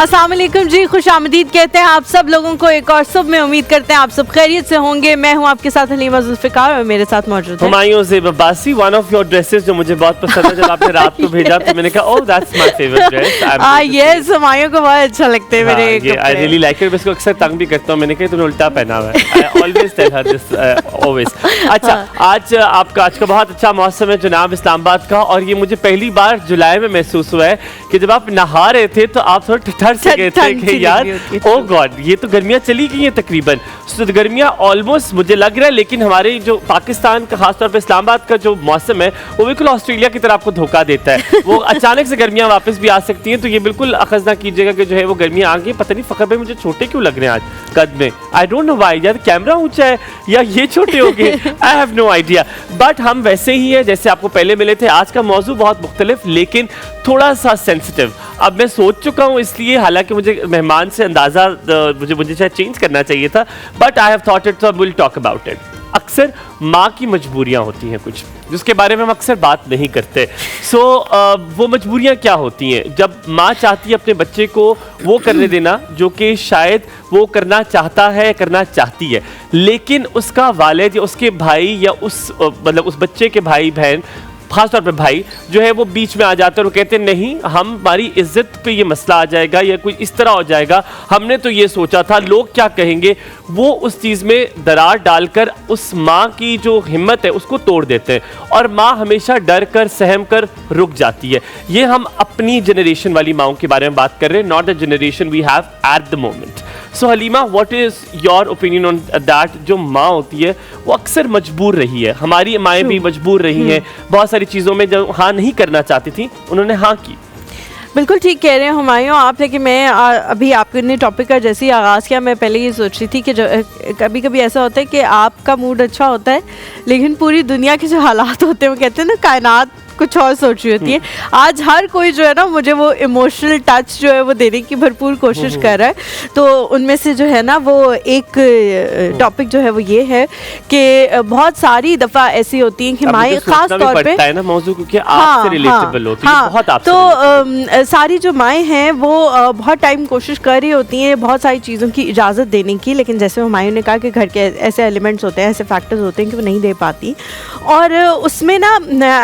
अस्सलाम वालेकुम जी, खुश आमदीद कहते हैं आप सब लोगों को एक और सुबह में। उम्मीद करते हैं आप सब खैरियत से होंगे। मैं हूं आपके साथ हलीमा जुल्फिकार और मेरे साथ मौजूद है Humayun ज़ेब Abbasi. One of your dresses जो मुझे बहुत पसंद है, जब आपने रात को भेजा तो मैंने कहा oh that's my favourite dress. Yes, Humayun को बहुत अच्छा लगते हैं मेरे कपड़े। I really like it. इसको अक्सर तंग भी करता हूं, मैंने कहा तूने उल्टा पहना हुआ है। I always tell her this always. अच्छा, आज का बहुत अच्छा मौसम है जनाब इस्लामाबाद का, और ये मुझे पहली बार जुलाई में महसूस हुआ है कि जब आप नहा रहे थे तो आप थोड़ा ठर से गए थे यार ओ गॉड ये तो गर्मियां चली गई हैं तकरीबन। तो गर्मियां ऑलमोस्ट मुझे लग रहा है, लेकिन हमारे जो पाकिस्तान का खासतौर पे इस्लामाबाद का जो मौसम है वो बिल्कुल ऑस्ट्रेलिया की तरह आपको धोखा देता है। वो अचानक से गर्मियां वापस भी आ सकती हैं, तो ये बिल्कुल अखज़ ना कीजिएगा कि जो है वो गर्मियां आ गई। पता नहीं फ़खर भाई मुझे छोटे क्यों लग रहे हैं आज कद में, आई डोंट नो व्हाई। यार कैमरा ऊंचा है या ये छोटे हो गए, I have no idea. But हम वैसे ही हैं जैसे आपको पहले मिले थे। आज का मौजू बहुत मुख्तलिफ लेकिन थोड़ा सा सेंसिटिव। अब मैं सोच चुका हूँ इसलिए, हालांकि मुझे मेहमान से अंदाज़ा मुझे शायद चेंज करना चाहिए था, but I have thought it, so will talk about it. अक्सर माँ की मजबूरियाँ होती हैं कुछ जिसके बारे में हम अक्सर बात नहीं करते। वो मजबूरियाँ क्या होती हैं? जब माँ चाहती है अपने बच्चे को वो करने देना जो कि शायद वो करना चाहता है, करना चाहती है, लेकिन उसका वालिद या उसके भाई या उस बच्चे के भाई बहन, खासतौर पे भाई जो है वो बीच में आ जाते हैं और कहते हैं नहीं हमारी इज्जत पे ये मसला आ जाएगा या कोई इस तरह हो जाएगा, हमने तो ये सोचा था, लोग क्या कहेंगे। वो उस चीज़ में दरार डालकर उस माँ की जो हिम्मत है उसको तोड़ देते हैं, और माँ हमेशा डर कर सहम कर रुक जाती है। ये हम अपनी जनरेशन वाली माँओं के बारे में बात कर रहे हैं, not the generation we have at the moment. So Halima, what is your opinion on that? जो माँ होती है वो अक्सर मजबूर रही है, हमारी माएँ भी मजबूर रही हैं बहुत सारी चीज़ों में, जो हाँ नहीं करना चाहती थी उन्होंने हाँ की। बिल्कुल ठीक कह रहे हैं हुमायूं आप। लेकिन मैं अभी आपने टॉपिक का जैसे ही आगाज़ किया, मैं पहले ये सोच रही थी कि जो कभी कभी ऐसा होता है कि आपका मूड अच्छा होता है लेकिन पूरी दुनिया के जो हालात होते हैं, वो कहते हैं ना कायनात कुछ और सोच रही होती है। आज हर कोई जो है ना मुझे वो इमोशनल टच जो है वो देने की भरपूर कोशिश कर रहा है। तो उनमें से जो है ना वो एक टॉपिक जो है वो ये है कि बहुत सारी दफ़ा ऐसी होती हैं कि माएँ खास तौर पे है ना मौजू क्योंकि आपसे रिलेटेबल होती है बहुत आपसे। तो सारी जो माएँ हैं वो बहुत टाइम कोशिश कर रही होती हैं बहुत सारी चीज़ों की इजाज़त देने की, लेकिन जैसे हुमायूं ने कहा कि घर के ऐसे एलिमेंट्स होते हैं, ऐसे फैक्टर्स होते हैं कि वो नहीं दे पाती, और उसमें ना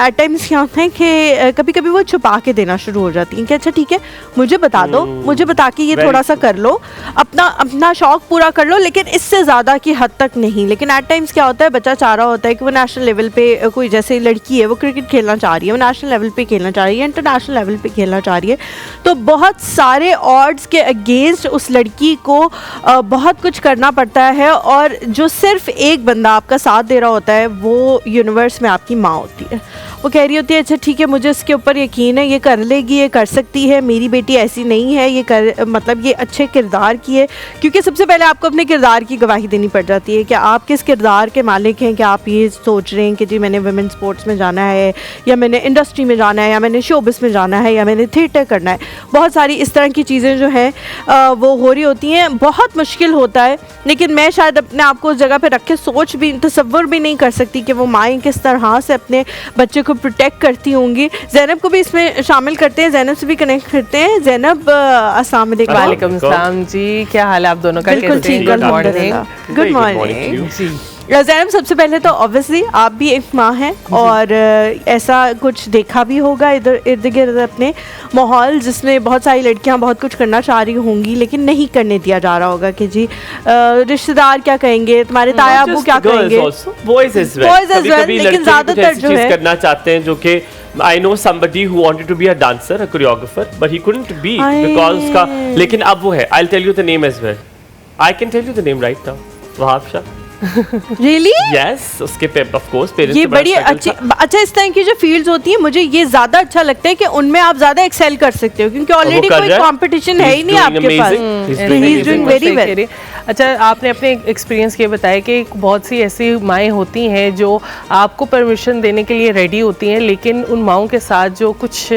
एट टाइम्स क्या है कि कभी कभी वो छुपा के देना शुरू हो जाती हैं कि अच्छा ठीक है मुझे बता दो, मुझे बता के ये थोड़ा सा कर लो, अपना शौक पूरा कर लो, लेकिन इससे ज़्यादा की हद तक नहीं। लेकिन एट टाइम्स क्या होता है, बच्चा चाह रहा होता है कि वो नेशनल लेवल पे, कोई जैसे लड़की है वो क्रिकेट खेलना चाह रही है, वो नेशनल लेवल पे खेलना चाह रही है, इंटरनेशनल लेवल पे खेलना चाह रही है, तो बहुत सारे ऑड्स के अगेंस्ट उस लड़की को बहुत कुछ करना पड़ता है, और जो सिर्फ एक बंदा आपका साथ दे रहा होता है वो यूनिवर्स में आपकी माँ होती है। वो कह रही होती है अच्छा ठीक है मुझे इसके ऊपर यकीन है, ये कर लेगी, ये कर सकती है, मेरी बेटी ऐसी नहीं है, ये अच्छे किरदार की है। क्योंकि सबसे पहले आपको अपने किरदार की गवाही देनी पड़ जाती है कि आप किस किरदार के मालिक हैं, कि आप ये सोच रहे हैं कि जी मैंने वुमेन स्पोर्ट्स में जाना है, या मैंने इंडस्ट्री में जाना है, या मैंने शोबिस में जाना है, या मैंने थिएटर करना है। बहुत सारी इस तरह की चीज़ें जो हैं वो हो रही होती हैं, बहुत मुश्किल होता है। लेकिन मैं शायद अपने आप को उस जगह पर रख के तसव्वुर भी नहीं कर सकती कि वो माएँ किस तरह से अपने बच्चे को प्रोटेक्ट करती होंगी। ज़ैनब को भी इसमें शामिल करते हैं, ज़ैनब से भी कनेक्ट करते हैं। ज़ैनब अस्सलाम वालेकुम जी, क्या हाल है आप दोनों का? गुड मॉर्निंग जी। ज़ैनब, सबसे पहले तो ऑब्वियसली आप भी एक माँ हैं और ऐसा कुछ देखा भी होगा इधर इर्द गिर्द अपने माहौल जिसमें बहुत सारी लड़कियां बहुत कुछ करना चाह रही होंगी लेकिन नहीं करने दिया जा रहा होगा कि जी रिश्तेदार क्या कहेंगे, तुम्हारे ताया अबू क्या कहेंगे, बॉयज एज वेल, लेकिन ज़्यादातर जो है करना चाहते हैं, जो कि I know somebody who wanted to be a dancer, a choreographer, but he couldn't be because उसका, लेकिन अब वो है, I'll tell you the name as well. I can tell you the name right now. Wahab Shah. Really? Yes, उसके of course parents ये बड़ी अच्छी अच्छा इस तरह की जो फील्ड्स होती हैं मुझे ये ज़्यादा अच्छा लगता है कि उनमें आप ज़्यादा एक्सेल कर सकते हो क्योंकि ऑलरेडी कोई कंपटीशन है ही नहीं आपके पास। He is doing very well. अच्छा, आपने अपने एक्सपीरियंस ये बताया कि बहुत सी ऐसी माएँ होती हैं जो आपको परमिशन देने के लिए रेडी होती हैं, लेकिन उन माओं के साथ जो कुछ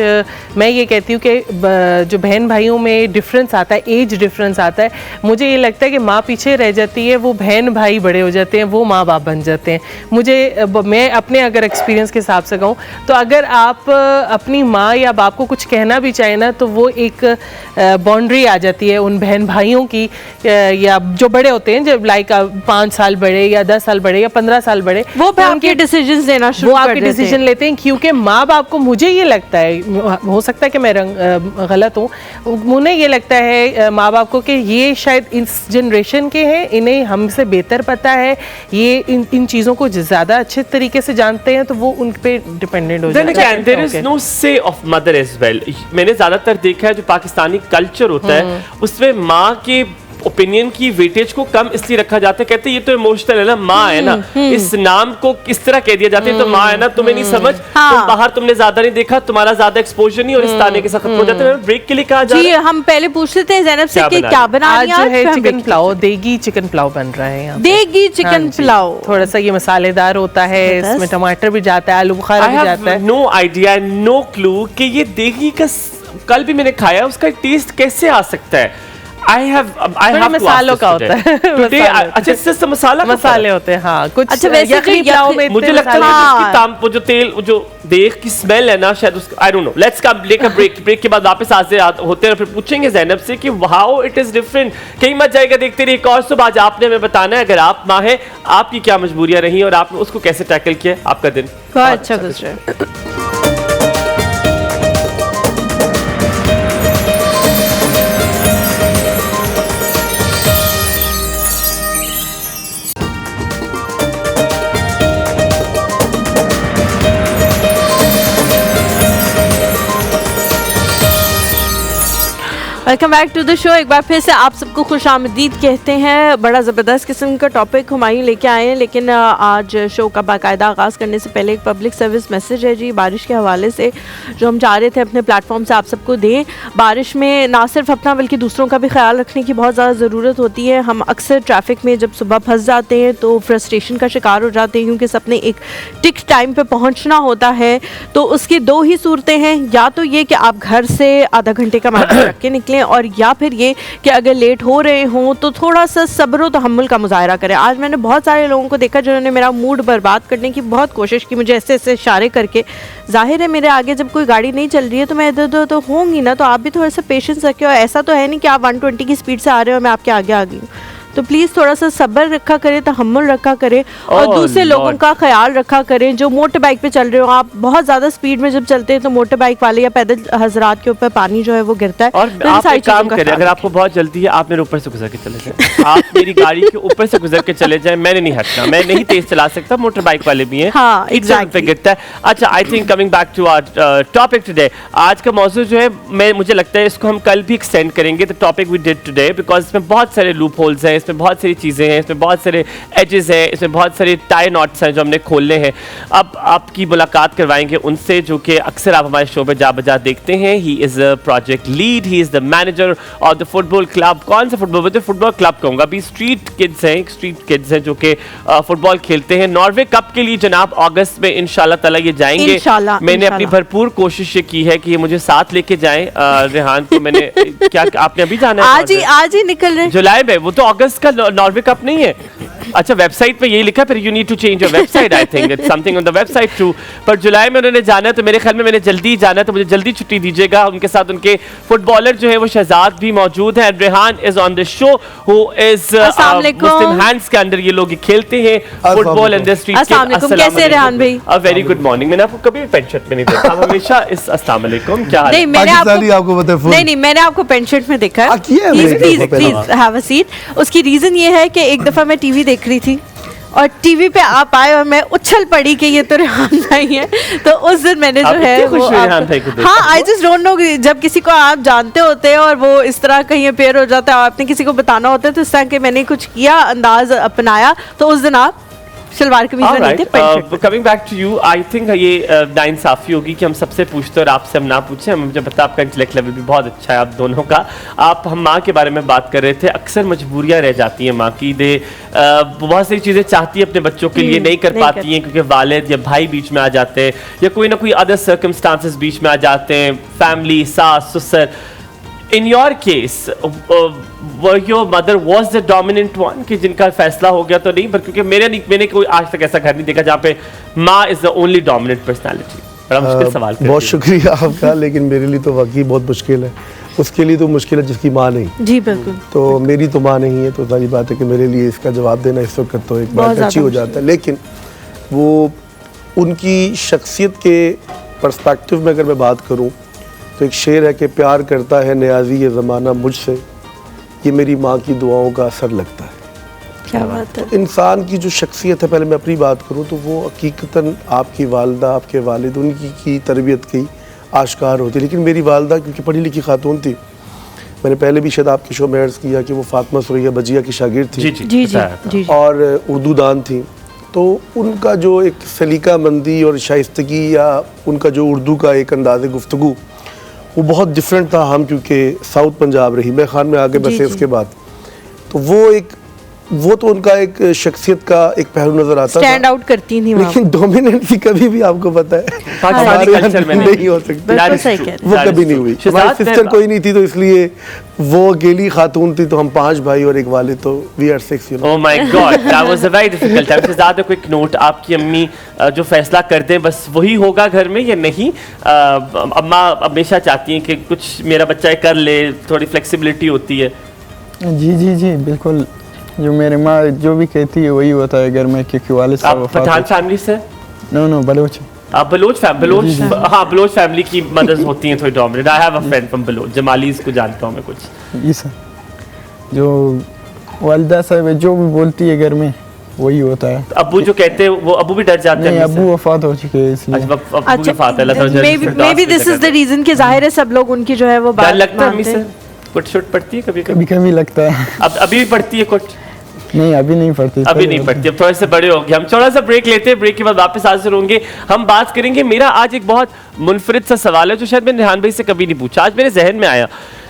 मैं ये कहती हूँ कि जो बहन भाइयों में डिफरेंस आता है, एज डिफरेंस आता है, मुझे ये लगता है कि माँ पीछे रह जाती है, वो बहन भाई बड़े हो जाते हैं, वो माँ बाप बन जाते हैं। मैं अपने अगर एक्सपीरियंस के हिसाब से कहूँ तो अगर आप अपनी माँ या बाप को कुछ कहना भी चाहें ना, तो वो एक बाउंड्री आ जाती है उन बहन भाइयों की, या जो बड़े होते हैं, जब लाइक 5 साल बड़े या 10 साल बड़े या 15 साल बड़े, वो आपके डिसीजंस लेना शुरू कर देते हैं। डिसीजन लेते हैं, क्योंकि माँ बाप को, मुझे ये लगता है, हो सकता है कि मैं गलत हूँ, मुझे ये लगता है माँ बाप को कि ये शायद इस जनरेशन के हैं, इन्हें हमसे बेहतर पता है, ये इन चीज़ों को ज़्यादा अच्छे तरीके से जानते हैं, तो वो उन पे डिपेंडेंट हो जाते हैं। There is no say of mother as well. मैंने ज्यादातर देखा है जो पाकिस्तानी कल्चर होता है उसमें माँ के ओपिनियन की वेटेज को कम इसलिए रखा जाता है, कहते हैं ये तो इमोशनल है ना, माँ है ना, इस नाम को किस तरह कह दिया जाता है, तो माँ है ना, तुम्हें नहीं समझ, तुम बाहर तुमने ज्यादा नहीं देखा, तुम्हारा ज्यादा एक्सपोजर नहीं, और इस ताने के साथ खत्म हो जाता है। ब्रेक के लिए कहा जा रहा है। हम पहले पूछ लेते हैं ज़ैनब से कि क्या बना आज जो है चिकन पुलाव, देगी चिकन पुलाव बन रहा है यहाँ। देगी चिकन पुलाव थोड़ा सा ये मसालेदार होता है, इसमें टमाटर भी जाता है, आलू बुखारा भी जाता है। नो आइडिया, नो क्लू कि ये देगी का कल भी मैंने खाया, उसका टेस्ट कैसे आ सकता है। I have मसालों का होता है today। अच्छा, इससे मसाले होते हैं, हाँ, कुछ अच्छा, वैसे यखनी पुलाव में मुझे लगता है उसकी ताम वो जो तेल, जो देख की स्मेल है ना, शायद उसका I don't know. Let's come take a break के बाद वापस होते हैं, फिर पूछेंगे ज़ैनब से कि हाउ इट इज डिफरेंट। कहीं मत जाएगा, देखते रहिए एक और सुबह। आज आपने हमें बताना है, अगर आप माँ है, आपकी क्या मजबूरियां रही और आपने उसको कैसे टैकल किया, आपका दिन बहुत अच्छा गुजरा। Welcome back to the show. एक बार फिर से आप सबको खुश आमदीद कहते हैं। बड़ा ज़बरदस्त किस्म का टॉपिक हुमायूं लेके आए हैं, लेकिन आज शो का बाकायदा आगाज़ करने से पहले एक पब्लिक सर्विस मैसेज है जी, बारिश के हवाले से, जो हम चाह रहे थे अपने प्लेटफॉर्म से आप सबको दें। बारिश में ना सिर्फ अपना बल्कि दूसरों का भी ख्याल रखने की बहुत ज़्यादा ज़रूरत होती है। हम अक्सर ट्रैफिक में जब सुबह फंस जाते हैं तो फ्रस्ट्रेशन का शिकार हो जाते हैं, क्योंकि सबने एक टिक टाइम पर पहुँचना होता है। तो उसकी दो ही सूरतें हैं, या तो ये कि आप घर से आधा घंटे का मार्जिन रख के निकलें, और या फिर ये कि अगर लेट हो रहे हों तो थोड़ा सा सब्र व तहम्मुल का मुजाहरा करें। आज मैंने बहुत सारे लोगों को देखा जिन्होंने मेरा मूड बर्बाद करने की बहुत कोशिश की, मुझे ऐसे ऐसे इशारे करके। जाहिर है मेरे आगे जब कोई गाड़ी नहीं चल रही है तो मैं इधर उधर तो होंगी ना, तो आप भी थोड़ा सा पेशेंस रखें। और ऐसा तो है नहीं कि आप 120 की स्पीड से आ रहे हो, मैं आपके आगे आ गई हूँ। तो प्लीज़ थोड़ा सा सब्र रखा करें, तहम्मुल रखा करें, और दूसरे लोगों का ख्याल रखा करें जो मोटर बाइक पे चल रहे हो। आप बहुत ज़्यादा स्पीड में जब चलते हैं तो मोटर बाइक वाले या पैदल हजरात के ऊपर पानी जो है वो गिरता है। और आप एक काम करें, अगर आपको बहुत जल्दी है, आप मेरे ऊपर से गुजर के चले जाएं। आप मेरी गाड़ी के ऊपर से गुजर के चले जाएं, मैंने नहीं हटना, मैं नहीं तेज चला सकता, मोटर बाइक वाले भी हैं। हाँ, एग्जैक्टली गिरता है। अच्छा, I think coming back to our topic today, आज का मौजू जो है, मुझे लगता है इसको हम कल भी एक्सटेंड करेंगे, the topic we did today, because इसमें बहुत सारे लूप होल्स हैं, इसमें बहुत सारी चीज़ें हैं, इसमें बहुत सारे एजेस हैं, इसमें बहुत सारे टाई नॉट्स हैं जो हमने खोलने हैं। अब आपकी मुलाकात करवाएंगे उनसे जो कि अक्सर आप हमारे शो पे जा बजा देखते हैं। He is a project lead, he is the manager of the football club. कौन सा फुटबॉल क्लब कहूँगा, अभी स्ट्रीट किड्स हैं जो कि फुटबॉल खेलते हैं। नॉर्वे कप के लिए जनाब अगस्त में इंशाल्लाह ताला ये जाएंगे। मैंने अपनी भरपूर कोशिश ये की है कि ये मुझे साथ लेके जाएं। रेहान को मैंने क्या आपने अभी जाना है? आज ही निकल रहे हैं जुलाई में, वो तो अगस्त का नॉर्वे कप नहीं है। अच्छा, वेबसाइट पे यही लिखा, फिर you need to change your website, I think it's something on the website too. पर जुलाई में उन्होंने जाना है, तो मेरे ख्याल में मैंने जल्दी जाना है, तो मुझे जल्दी छुट्टी दीजिएगा। उनके साथ उनके फुटबॉलर जो है वो शहजाद भी मौजूद है। Rehan is on the show, who is Muslim hands के अंदर ये लोग खेलते हैं फुटबॉल इन द स्ट्रीट। कैसे रेहान भाई? A very good morning. मैंने आपको कभी पेंट शर्ट में नहीं देखा, हमेशा इस अस्सलाम वालेकुम क्या हाल है? नहीं, मैंने आपको पेंट शर्ट में देखा है। Please have a seat. उसकी रीजन ये है कि एक दफा मैं टीवी देख रही थी और टीवी पे आप आए और मैं उछल पड़ी कि ये तो रेहान भाई है। तो उस दिन मैंने जो है वो आई जस्ट डोंट नो, जब किसी को आप जानते होते हैं और वो इस तरह कहीं अपेयर हो जाता है और आपने किसी को बताना होता है, तो इस तरह के मैंने कुछ किया, अंदाज अपनाया, तो उस दिन आप सलवार कमीज में नहीं थे, पैंट शर्ट में। Coming back to you, I think ये नाइंसाफी होगी कि हम सबसे पूछते हैं और आपसे हम ना पूछें। हमें मुझे पता आपका इंटेलेक्ट लेवल भी बहुत अच्छा है आप दोनों का। हम माँ के बारे में बात कर रहे थे, अक्सर मजबूरियाँ रह जाती हैं माँ की, बहुत सारी चीज़ें चाहती है अपने बच्चों के लिए, नहीं कर पाती हैं क्योंकि वालिद या भाई बीच में आ जाते हैं या कोई ना कोई अदर सर्कमस्टांसेस बीच में आ जाते हैं, फैमिली, सास ससुर। In your case, your mother was the dominant one कि जिनका फैसला हो गया तो नहीं, पर क्योंकि मैंने कोई आज तक ऐसा घर नहीं देखा जहाँ पे माँ is the only dominant personality. बड़ा मुश्किल सवाल कर बहुत शुक्रिया आपका, लेकिन मेरे लिए तो वाकई बहुत मुश्किल है। उसके लिए तो मुश्किल है जिसकी माँ नहीं। जी बिल्कुल। तो मेरी तो माँ नहीं है, तो सारी बात है कि मेरे लिए इसका जवाब देना इस वक्त तो एक बात अच्छी हो जाता है। लेकिन वो उनकी शख्सियत के पर्सपेक्टिव में अगर मैं बात करूँ तो एक शेर है कि प्यार करता है नियाज़ी ये ज़माना मुझसे, ये मेरी माँ की दुआओं का असर लगता है। क्या बात है। तो इंसान की जो शख्सियत है, पहले मैं अपनी बात करूँ तो वो हकीकतन आपकी वालदा, आपके वालिद, उनकी की तरबियत की आश्कार होती है। लेकिन मेरी वालदा क्योंकि पढ़ी लिखी खातून थी, मैंने पहले भी शायद आपके शो में अर्ज़ किया कि वो फातिमा सुरैया बजिया की शागिर्द थी। जी जी जी। और उर्दू दान थी। तो उनका जो एक सलीका मंदी और शाइस्तगी या उनका जो उर्दू का एक अंदाज़ गुफ्तगू वो बहुत डिफरेंट था। हम क्योंकि साउथ पंजाब रही, मैं खान में आके बसे उसके बाद, तो वो तो उनका एक शख्सियत का एक पहलू नजर आता स्टैंड आउट करती थी। लेकिन डोमिनेंसी कभी भी आपको पता है पाकिस्तानी कल्चर में नहीं हो सकती, बिल्कुल सही कह रहे हैं। वो कभी नहीं हुई। हमारी सिस्टर कोई नहीं थी, तो इसलिए वो अकेली खातून थी, तो हम 5 भाई और एक वालिद, तो we are 6, you know. Oh my God, that was a very difficult time. ज़्यादा क्विक नोट, आपकी अम्मी जो फैसला कर दें बस वही होगा घर में या नहीं? अम्मा हमेशा चाहती हैं कि कुछ मेरा बच्चा कर ले, थोड़ी फ्लेक्सिबिलिटी होती है। जी जी जी बिल्कुल, जो मेरी माँ जो भी कहती है वही होता है घर में, क्योंकि वालिद साहब आप पठान फैमिली से? नो बलोच। आप बलोच बलोच फैमिली की मदर्स होती हैं थोड़ी dominant. I have a friend from Baloch, Jamalis को जानता हूं मैं कुछ। जी सर, जो वालिदा साहब जो भी बोलती है घर में वही होता है। अब्बू जो कहते हैं वो अब्बू भी डर जाते हैं? नहीं, अब्बू वफात हो चुके हैं इसलिए। अब्बू की वफात है, अल्लाह ताला maybe this is the reason कि जाहिर है सब लोग उनकी जो है वो बात लगता है। अम्मी से कुट शुट पड़ती है कभी कभी कभी लगता है। अब अभी भी पड़ती है कुट? नहीं अभी नहीं पड़ती, अभी नहीं पड़ती, अब थोड़े से बड़े हो गए। हम थोड़ा सा ब्रेक लेते हैं, ब्रेक के बाद वापस हाजिर होंगे। हम बात करेंगे, मेरा आज एक बहुत मुनफरिद सा सवाल है जो शायद मैंने रेहान भाई से कभी नहीं पूछा, आज मेरे जहन में आया।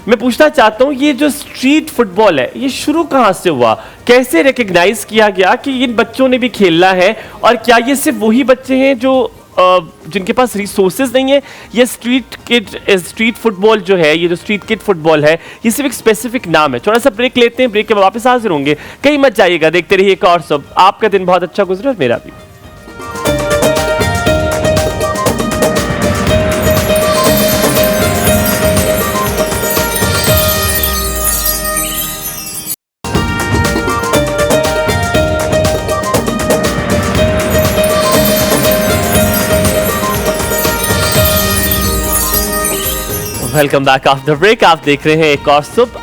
मैं पूछना चाहता हूँ, ये जो स्ट्रीट फुटबॉल है ये शुरू कहाँ से हुआ, कैसे रिकग्नाइज किया गया कि इन बच्चों ने भी खेलना है, और क्या ये सिर्फ वही बच्चे हैं जो जिनके पास रिसोर्सेज नहीं है, ये स्ट्रीट फुटबॉल जो है, ये जो स्ट्रीट किड फुटबॉल है, ये सिर्फ एक स्पेसिफिक नाम है? थोड़ा सा ब्रेक लेते हैं, ब्रेक के बाद वापस हाजिर होंगे। कहीं मत जाइएगा, देखते रहिए एक और सब। आपका दिन बहुत अच्छा गुजरे और मेरा भी। Welcome back after break. आप देख रहे हैं एक और सुब।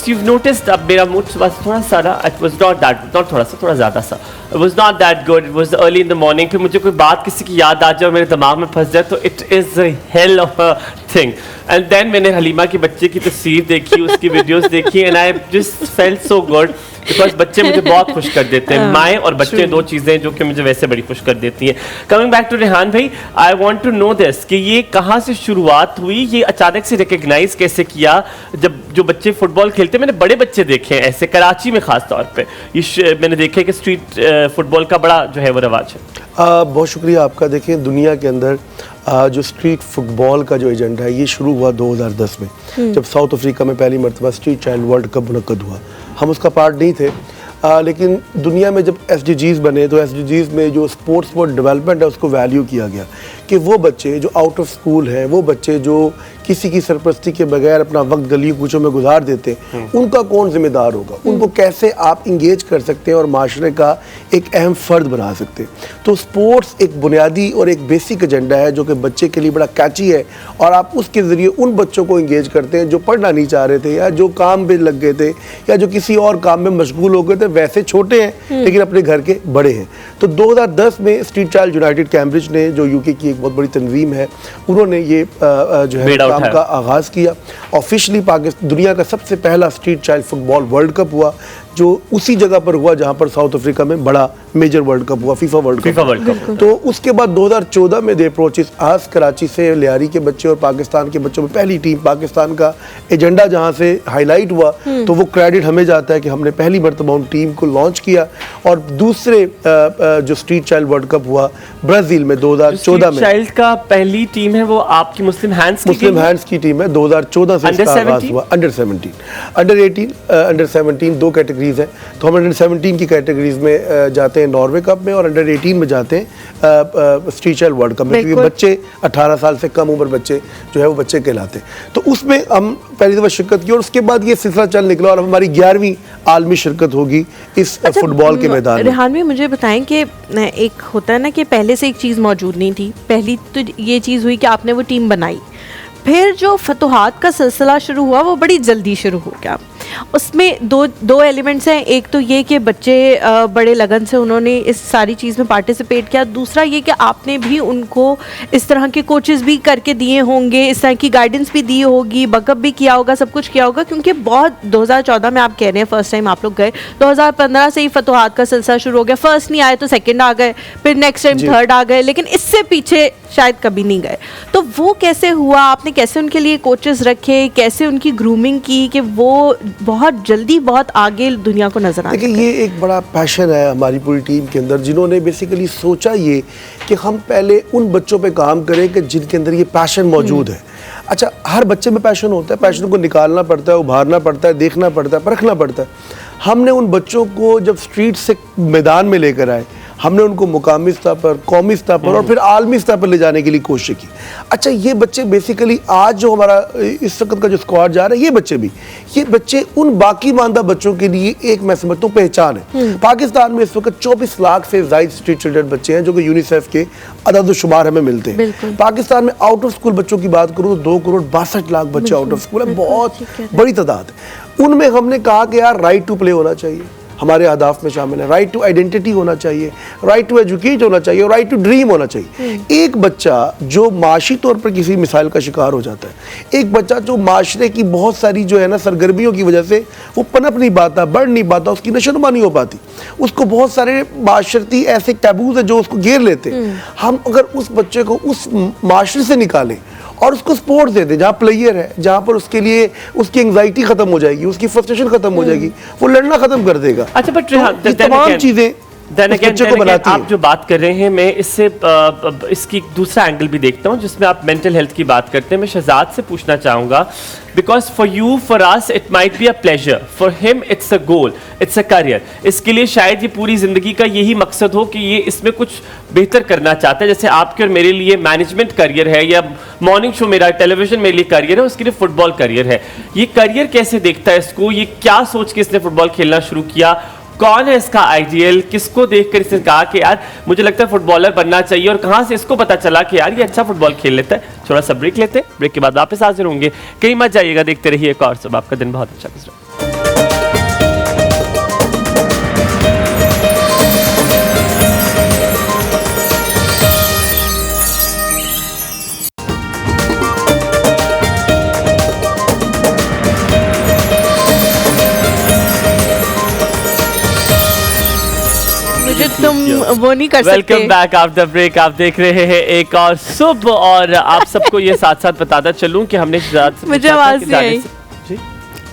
You've noticed अब मेरा मूड सुबह थोड़ा सा it was not थोड़ा ज़्यादा सा it was not that good, it was early in the morning। फिर मुझे कोई बात किसी की याद आ जाए और मेरे दिमाग में फंस जाए तो it is a hell of a thing। And then मैंने हलीमा की बच्चे की तस्वीर देखी, उसकी वीडियोस देखी, and I just felt so good because बच्चे मुझे बहुत खुश कर देते हैं। माएँ और बच्चे दो चीज़ें जो कि मुझे वैसे बड़ी खुश कर देती हैं। कमिंग बैक टू रेहान भाई, I want to know this कि ये कहाँ से शुरुआत हुई, ये अचानक से रिकग्नाइज कैसे किया? जब जो बच्चे फुटबॉल खेलते हैं, मैंने बड़े बच्चे देखे हैं ऐसे कराची में ख़ास तौर पे, ये मैंने देखे कि स्ट्रीट फुटबॉल का बड़ा जो है वो रवाज है। बहुत शुक्रिया आपका। देखें, दुनिया के अंदर जो स्ट्रीट फुटबॉल का जो एजेंडा है ये शुरू हुआ 2010 में, जब साउथ अफ्रीका में पहली मरतबा स्ट्रीट चाइल्ड वर्ल्ड कप मुनक्कद हुआ। हम उसका पार्ट नहीं थे, लेकिन दुनिया में जब SDGs बने तो SDGs में जो स्पोर्ट्स फॉर डेवलपमेंट है उसको वैल्यू किया गया कि वो बच्चे जो आउट ऑफ स्कूल हैं, वो बच्चे जो किसी की सरपरस्ती के बगैर अपना वक्त गली कूचों में गुजार देते हैं, उनका कौन जिम्मेदार होगा, उनको कैसे आप इंगेज कर सकते हैं और माशरे का एक अहम फ़र्द बना सकते हैं। तो स्पोर्ट्स एक बुनियादी और एक बेसिक एजेंडा है जो कि बच्चे के लिए बड़ा कैची है, और आप उसके ज़रिए उन बच्चों को इंगेज करते हैं जो पढ़ना नहीं चाह रहे थे या जो काम पे लग गए थे या जो किसी और काम में मशगूल हो गए थे, वैसे छोटे हैं लेकिन अपने घर के बड़े हैं। तो 2010 में स्ट्रीट चाइल्ड यूनाइटेड कैम्ब्रिज ने, जो यूके की एक बहुत बड़ी तंजीम है, उन्होंने ये जो है काम का आगाज़ किया। ऑफिशियली दुनिया का सबसे पहला street child football world cup हुआ जो उसी जगह पर हुआ जहां पर साउथ अफ्रीका में बड़ा मेजर वर्ल्ड कप हुआ, फीफा वर्ल्ड कप। तो उसके बाद 2014 में दे अप्रोचेस आज कराची से लियारी के बच्चे और पाकिस्तान के बच्चों में पहली टीम, पाकिस्तान का एजेंडा जहां से हाईलाइट हुआ, तो वो क्रेडिट हमें जाता है कि हमने पहली मरतबा उन टीम को लॉन्च किया। और दूसरे जो स्ट्रीट चाइल्ड वर्ल्ड कप हुआ ब्राजील में 2014 में, चाइल्ड का पहली टीम है वो आपकी मुस्लिम हैंड्स की टीम है। 2014 से इसका आगाज हुआ। अंडर 17, अंडर 18, अंडर 17 दो कैटेगरीज है। तो हम अंडर 17 की कैटेगरीज में जाते हैं नॉर्वे कप में, और अंडर 18 में जाते हैं स्ट्रीट चाइल्ड वर्ल्ड कप में, क्योंकि बच्चे 18 साल से कम उम्र बच्चे जो है वो बच्चे कहलाते हैं। तो उसमें हम पहली दफा शिरकत की, और उसके बाद ये सिलसिला चल निकला, और हमारी 11वीं आलमी शिरकत होगी इस फुटबॉल के मैदान में। रेहान भी मुझे बताएं कि एक होता है ना कि पहले से एक चीज़ मौजूद नहीं थी, पहली तो ये चीज़ हुई कि आपने वो टीम बनाई, फिर जो फतुहात का सिलसिला शुरू हुआ वो बड़ी जल्दी शुरू हो गया। उसमें दो एलिमेंट्स हैं, एक तो ये कि बच्चे बड़े लगन से उन्होंने इस सारी चीज़ में पार्टिसिपेट किया, दूसरा ये कि आपने भी उनको इस तरह के कोचेस भी करके दिए होंगे, इस तरह की गाइडेंस भी दी होगी, बैकअप भी किया होगा, सब कुछ किया होगा, क्योंकि बहुत 2014 में आप कह रहे हैं फर्स्ट टाइम आप लोग गए, 2015 से ही फतुहात का सिलसिला शुरू हो गया, फर्स्ट नहीं आए तो सेकेंड आ गए, फिर नेक्स्ट टाइम थर्ड आ गए, लेकिन इससे पीछे शायद कभी नहीं गए। तो वो कैसे हुआ, आपने कैसे उनके लिए कोचेस रखे, कैसे उनकी ग्रूमिंग की कि वो बहुत जल्दी बहुत आगे दुनिया को नजर आए? देखिए, ये एक बड़ा पैशन है हमारी पूरी टीम के अंदर, जिन्होंने बेसिकली सोचा ये कि हम पहले उन बच्चों पे काम करें कि जिनके अंदर ये पैशन मौजूद है। अच्छा, हर बच्चे में पैशन होता है, पैशन को निकालना पड़ता है, उभारना पड़ता है, देखना पड़ता है, परखना पड़ता है। हमने उन बच्चों को जब स्ट्रीट से मैदान में लेकर आए, हमने उनको मुकामी स्तर पर, कौमी स्तर पर और फिर आलमी स्तर पर ले जाने के लिए कोशिश की। अच्छा, ये बच्चे बेसिकली आज जो हमारा इस वक्त का जो स्क्वाड जा रहा है, ये बच्चे उन बाकी मानदा बच्चों के लिए एक, मैं समझता हूँ, पहचान है। पाकिस्तान में इस वक्त 24 लाख से ज्यादा स्ट्रीट चिल्ड्रन बच्चे हैं जो कि यूनिसेफ के अदद-ओ-शुमार हमें मिलते हैं। पाकिस्तान में आउट ऑफ स्कूल बच्चों की बात करूँ तो 2 करोड़ 62 लाख बच्चे आउट ऑफ स्कूल है, बहुत बड़ी तादाद है। उनमें हमने कहा कि यार राइट टू प्ले होना चाहिए, हमारे अहदाफ में शामिल है, राइट टू आइडेंटिटी होना चाहिए, राइट टू एजुकेट होना चाहिए, और राइट टू ड्रीम होना चाहिए। एक बच्चा जो माशी तौर पर किसी मिसाइल का शिकार हो जाता है, एक बच्चा जो माशरे की बहुत सारी जो है ना सरगर्मियों की वजह से वो पनप नहीं पाता, बढ़ नहीं पाता, उसकी नशोनुमा नहीं हो पाती, उसको बहुत सारे माशरती ऐसे टैबूज है जो उसको घेर लेते हैं। हम अगर उस बच्चे को उस माशरे से निकालें और उसको स्पोर्ट्स दे दे जहाँ प्लेयर है, जहाँ पर उसके लिए उसकी एंग्जाइटी खत्म हो जाएगी, उसकी फ्रस्ट्रेशन खत्म हो जाएगी, वो लड़ना खत्म कर देगा। अच्छा, बट तो तमाम चीजें बच्चे को बनाती हैं। आप जो बात कर रहे हैं, मैं इससे इसकी दूसरा एंगल भी देखता हूँ जिसमें आप मेंटल हेल्थ की बात करते हैं। मैं शहजाद से पूछना चाहूँगा, because for you, for us it might be a pleasure, for him it's a goal, it's a career. इसके लिए शायद ये पूरी जिंदगी का यही मकसद हो कि ये इसमें कुछ बेहतर करना चाहता है। जैसे आपके और मेरे लिए मैनेजमेंट करियर है, या मॉर्निंग शो मेरा टेलीविजन मेरे लिए करियर है, उसके लिए फुटबॉल करियर है। ये करियर कैसे देखता है इसको, ये क्या सोच के इसने फुटबॉल खेलना शुरू किया, कौन है इसका आइडियल, किसको देखकर इसने कहा कि यार मुझे लगता है फुटबॉलर बनना चाहिए, और कहां से इसको पता चला कि यार ये अच्छा फुटबॉल खेल लेता है? थोड़ा सा ब्रेक लेते हैं, ब्रेक के बाद वापस हाजिर होंगे। कहीं मत जाइएगा, देखते रहिए एक और सब, आपका दिन बहुत अच्छा गुजरे। तुम वो नहीं कर सकते। Welcome back after break. आप देख रहे हैं एक और सुबह, और आप सबको ये साथ साथ बताता चलूं कि हमने शहजाद से मुझे आवाज नहीं आई, जी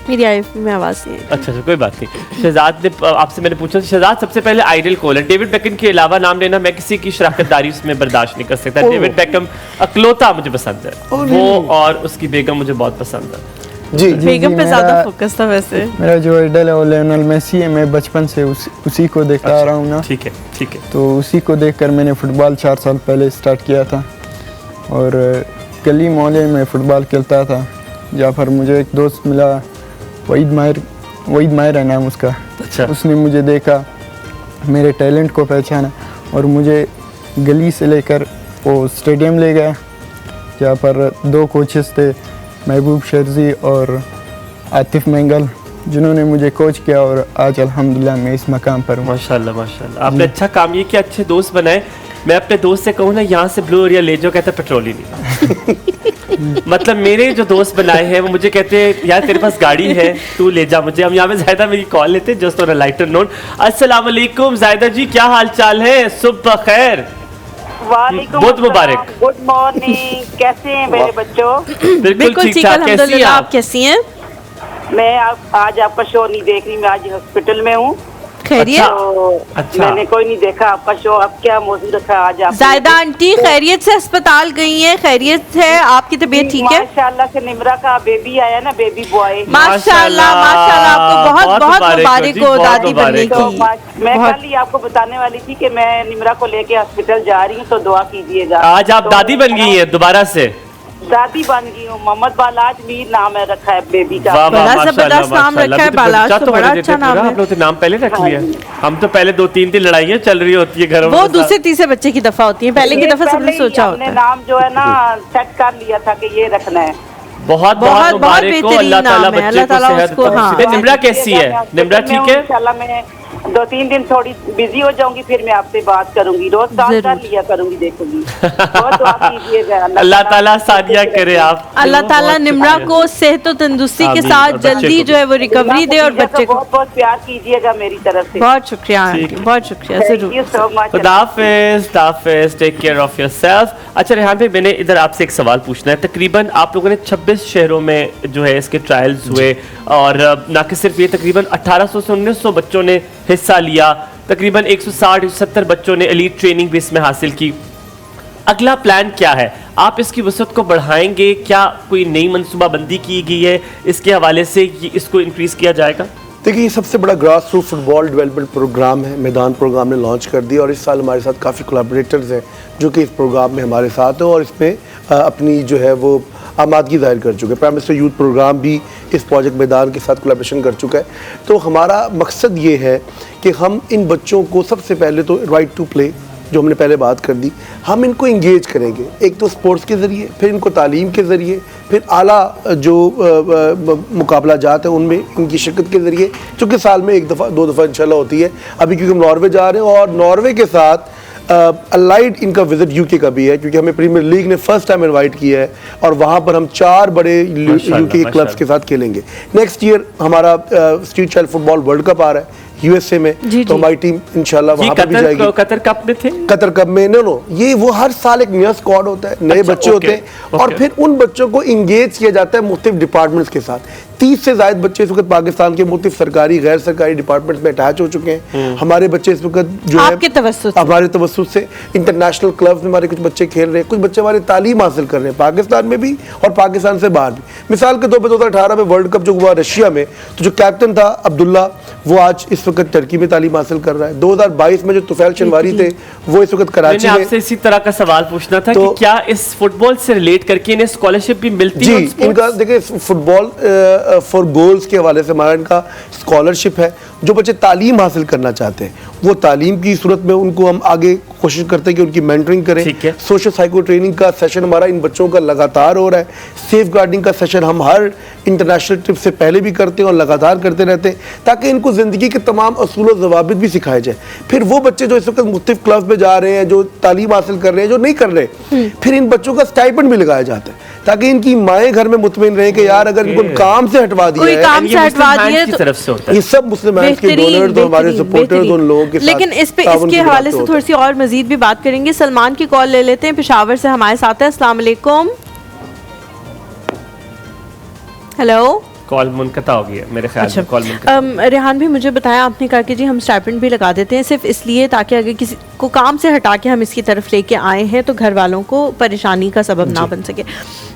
मेरी आई में आवाज नहीं आई। अच्छा, कोई बात नहीं। शहजाद ने आपसे मैंने पूछा, शहजाद सबसे पहले आइडियल कौन है? डेविड बेकम के अलावा नाम लेना मैं किसी की शराकतदारी उसमें बर्दाश्त नहीं कर सकता। डेविड बेकम अकलौता मुझे पसंद है, वो और उसकी बेगम मुझे बहुत पसंद है। जी, बेगम पे ज्यादा फोकस था वैसे। मेरा जो आइडल है वो लियोनेल मेसी है, मैं बचपन से उसी को देखता आ रहा हूँ ना। ठीक है, ठीक है। तो उसी को देखकर मैंने फुटबॉल 4 साल पहले स्टार्ट किया था, और गली मोहल्ले में फ़ुटबॉल खेलता था। जहाँ पर मुझे एक दोस्त मिला, वहीद माहिर है नाम उसका। अच्छा। उसने मुझे देखा, मेरे टैलेंट को पहचाना, और मुझे गली से लेकर वो स्टेडियम ले गया, जहाँ पर 2 कोचेस थे, महबूब शेरजी और आतिफ मेंगल, जिन्होंने मुझे कोच किया, और आज अल्हम्दुलिल्लाह मैं इस मकाम पर हूँ। माशाल्लाह, माशाल्लाह। आपने अच्छा काम ये किया, अच्छे दोस्त बनाए। मैं अपने दोस्त से कहूँ ना, यहाँ से ब्लू एरिया ले जाओ, कहता पेट्रोल ही नहीं। मतलब मेरे जो दोस्त बनाए हैं वो मुझे कहते हैं यार तेरे पास गाड़ी है, तू ले जा मुझे। हम यहाँ पे जायदा मेरी कॉल लेते हैं just on a lighter note. अस्सलाम वालेकुम जायदा जी, क्या हाल चाल है? सुबह खैर। वालेकुम बहुत मुबारक। गुड मॉर्निंग, कैसे हैं मेरे बच्चों? बिल्कुल ठीक ठाक। कैसी हैं अल्हम्दुलिल्लाह, आप? आप कैसी हैं? मैं आज आपका शो नहीं देख रही, मैं आज हॉस्पिटल में हूँ। खैरियत? अच्छा। मैंने कोई नहीं देखा आपका शो। अब क्या मौजूद रखा आज आप? जायदा आंटी खैरियत से अस्पताल गई हैं? खैरियत है? आपकी तबीयत ठीक है? माशाल्लाह से निमरा का बेबी आया ना, बेबी बॉय। माशाल्लाह माशाल्लाह, आपको बहुत बहुत मुबारक हो दादी बनने तो की। मैं कल ही आपको बताने वाली थी कि मैं निमरा को लेके हॉस्पिटल जा रही हूँ, तो दुआ कीजिएगा। आज आप दादी बन गई हैं दोबारा से? दादी बन गई हूँ। मोहम्मद बालाज मीर नाम है रखा है बेबी का। वाह वाह, बड़ा माशाल्लाह, जबरदस्त नाम माशाल्लाह। रखा है, अभी बालाज बच्चा तो बड़ा होने अच्छा देते नाम पूरा, है। आप लोग तो नाम पहले रख लिया। हम तो पहले 2-3 लड़ाइयाँ चल रही होती है घरों में। वो दूसरे तीसरे बच्चे की दफा होती है, पहले की दफा सबने पहले ही सोचा हमने होता है। नाम जो है ना सेट कर लिया था कि ये रखना है। बहुत बहुत बहुत मुबारक हो। बेहतरीन अल्लाह ताला नाम है, बच्चे अल्लाह को ताला सेहत उसको, हाँ। तंदुरुस्ती दे। निमरा कैसी है? निमरा ठीक है? इंशाल्लाह मैं 2-3 दिन थोड़ी बिजी हो जाऊंगी, फिर मैं आपसे बात करूंगी। रोज कॉल जरूर। कर लिया करूंगी, देखूंगी। बहुत दुआ कीजिएगा। अल्लाह ताला सादिया करे आप। अल्लाह ताला निमरा को सेहत और तंदुरुस्ती के आमीन। और साथ बच्चे जल्दी को जो है वो रिकवरी दे और बच्चे को बहुत बहुत प्यार कीजिएगा मेरी तरफ से। बहुत शुक्रिया ठीक। आंटी, बहुत शुक्रिया, थैंक जरूर। You so much. खुदाफिज, टेक केयर ऑफ योरसेल्फ। अच्छा रेहान भाई, मैंने इधर आपसे एक सवाल पूछना है। तकरीबन आप लोगों ने 26 शहरों में जो है इसके ट्रायल्स हुए, और ना कि सिर्फ ये, तकरीबन 1800 से 1900 बच्चों ने हिस्सा लिया। तकरीबन 160-170 बच्चों ने एलीट ट्रेनिंग भी इसमें हासिल की। अगला प्लान क्या है? आप इसकी वसअत को बढ़ाएंगे? क्या कोई नई मनसूबाबंदी की गई है इसके हवाले से कि इसको इंक्रीज़ किया जाएगा? देखिए, ये सबसे बड़ा grass root football development program है। मैदान प्रोग्राम ने लॉन्च कर दिया, और इस साल हमारे साथ काफ़ी कोलैबोरेटर्स हैं जो कि इस प्रोग्राम में हमारे साथ हैं और इसमें अपनी जो है वो आमादगी जाहिर कर चुके हैं। प्राइम मिनिस्टर यूथ प्रोग्राम भी इस प्रोजेक्ट मैदान के साथ कोलैबोरेशन कर चुका है। तो हमारा मकसद ये है कि हम इन बच्चों को सबसे पहले तो राइट टू प्ले, जो हमने पहले बात कर दी, हम इनको इंगेज करेंगे। एक तो स्पोर्ट्स के ज़रिए, फिर इनको तालीम के ज़रिए, फिर आला जो मुकाबला जात है उनमें इनकी शिरकत के ज़रिए, चूँकि साल में 1-2 दफ़ा इंशाल्लाह होती है। अभी क्योंकि हम नॉर्वे जा रहे हैं, और नॉर्वे के साथ अलाइड इनका विजिट यूके का भी है, क्योंकि हमें प्रीमियर लीग ने फर्स्ट टाइम इनवाइट किया है, और वहाँ पर हम 4 बड़े यूके क्लब्स के साथ खेलेंगे। नेक्स्ट ईयर हमारा street child football world cup आ रहा है यूएसए में, तो हमारी टीम इंशाल्लाह वहाँ पर भी जाएगी। कतर कप में थे? कतर कप में नो ये वो हर साल एक नया स्क्वाड होता है, नए बच्चे होते हैं, और फिर उन बच्चों को इंगेज किया जाता है मुख्तलिफ डिपार्टमेंट्स के साथ। 30 से ज़ायद बच्चे इस वक्त पाकिस्तान के मुख्तलिफ सरकारी गैर सरकारी डिपार्टमेंट्स में अटैच हो चुके हैं। हमारे बच्चे इस वक्त जो है आपके तवस्सुत से? हमारे तवस्सुत से इंटरनेशनल क्लब्स में हमारे कुछ बच्चे खेल रहे हैं, कुछ बच्चे हमारे तालीम हासिल कर रहे हैं पाकिस्तान में भी और पाकिस्तान से बाहर भी। मिसाल के तौर पर 2018 में वर्ल्ड कप जो हुआ रशिया में, तो जो कैप्टन था अब्दुल्ला, वो आज इस वक्त टर्की में तालीम हासिल कर रहा है। 2022 में जो तुफैल शनवारी थे, वो इस वक्त कराची में। मैंने आपसे इसी तरह का सवाल पूछना था कि क्या इस फुटबॉल से रिलेट करके इन्हें स्कॉलरशिप भी मिलती है? जी, इनका देखिए फुटबॉल फॉर गोल्स के हवाले से हमारा इनका स्कॉलरशिप है। जो बच्चे तालीम हासिल करना चाहते हैं, वो तालीम की सूरत में उनको हम आगे कोशिश करते हैं कि उनकी मेंटरिंग करें। सोशल साइको ट्रेनिंग का सेशन हमारा इन बच्चों का लगातार हो रहा है। सेफ गार्डिंग का सेशन हम हर इंटरनेशनल ट्रिप से पहले भी करते हैं और लगातार करते रहते हैं, ताकि इनको ज़िंदगी के तमाम असूल और ज़वाबित भी सिखाए जाए। फिर वो बच्चे जो इस वक्त मुख्तलिफ क्लब्स में जा रहे हैं, जो तालीम हासिल कर रहे हैं, जो नहीं कर रहे, फिर इन बच्चों का स्टाइपेंड भी लगाया जाता है, ताकि इनकी माएँ घर में मुतमिन रहें कि यार अगर इनको काम से हटवा दिया है, काम से हटवा दिया की तरफ से होता है। ये सब मुस्लिम के डोनर्स और हमारे सपोर्टर्स उन लोगों के साथ। लेकिन इस पे इसके हवाले से थोड़ी सी और मजीद भी बात करेंगे। सलमान की कॉल ले लेते हैं, पेशावर से हमारे साथ है। अस्सलाम वालेकुम। हेलो, कॉल मुनक़ता हो गई है मेरे ख्याल में। कॉल रेहान भी मुझे बताया आपने कहा कि जी हम स्टाइपेंड भी लगा देते हैं सिर्फ इसलिए ताकि अगर किसी को काम से हटा के हम इसकी तरफ लेके आए हैं तो घर वालों को परेशानी का सबब ना बन सके।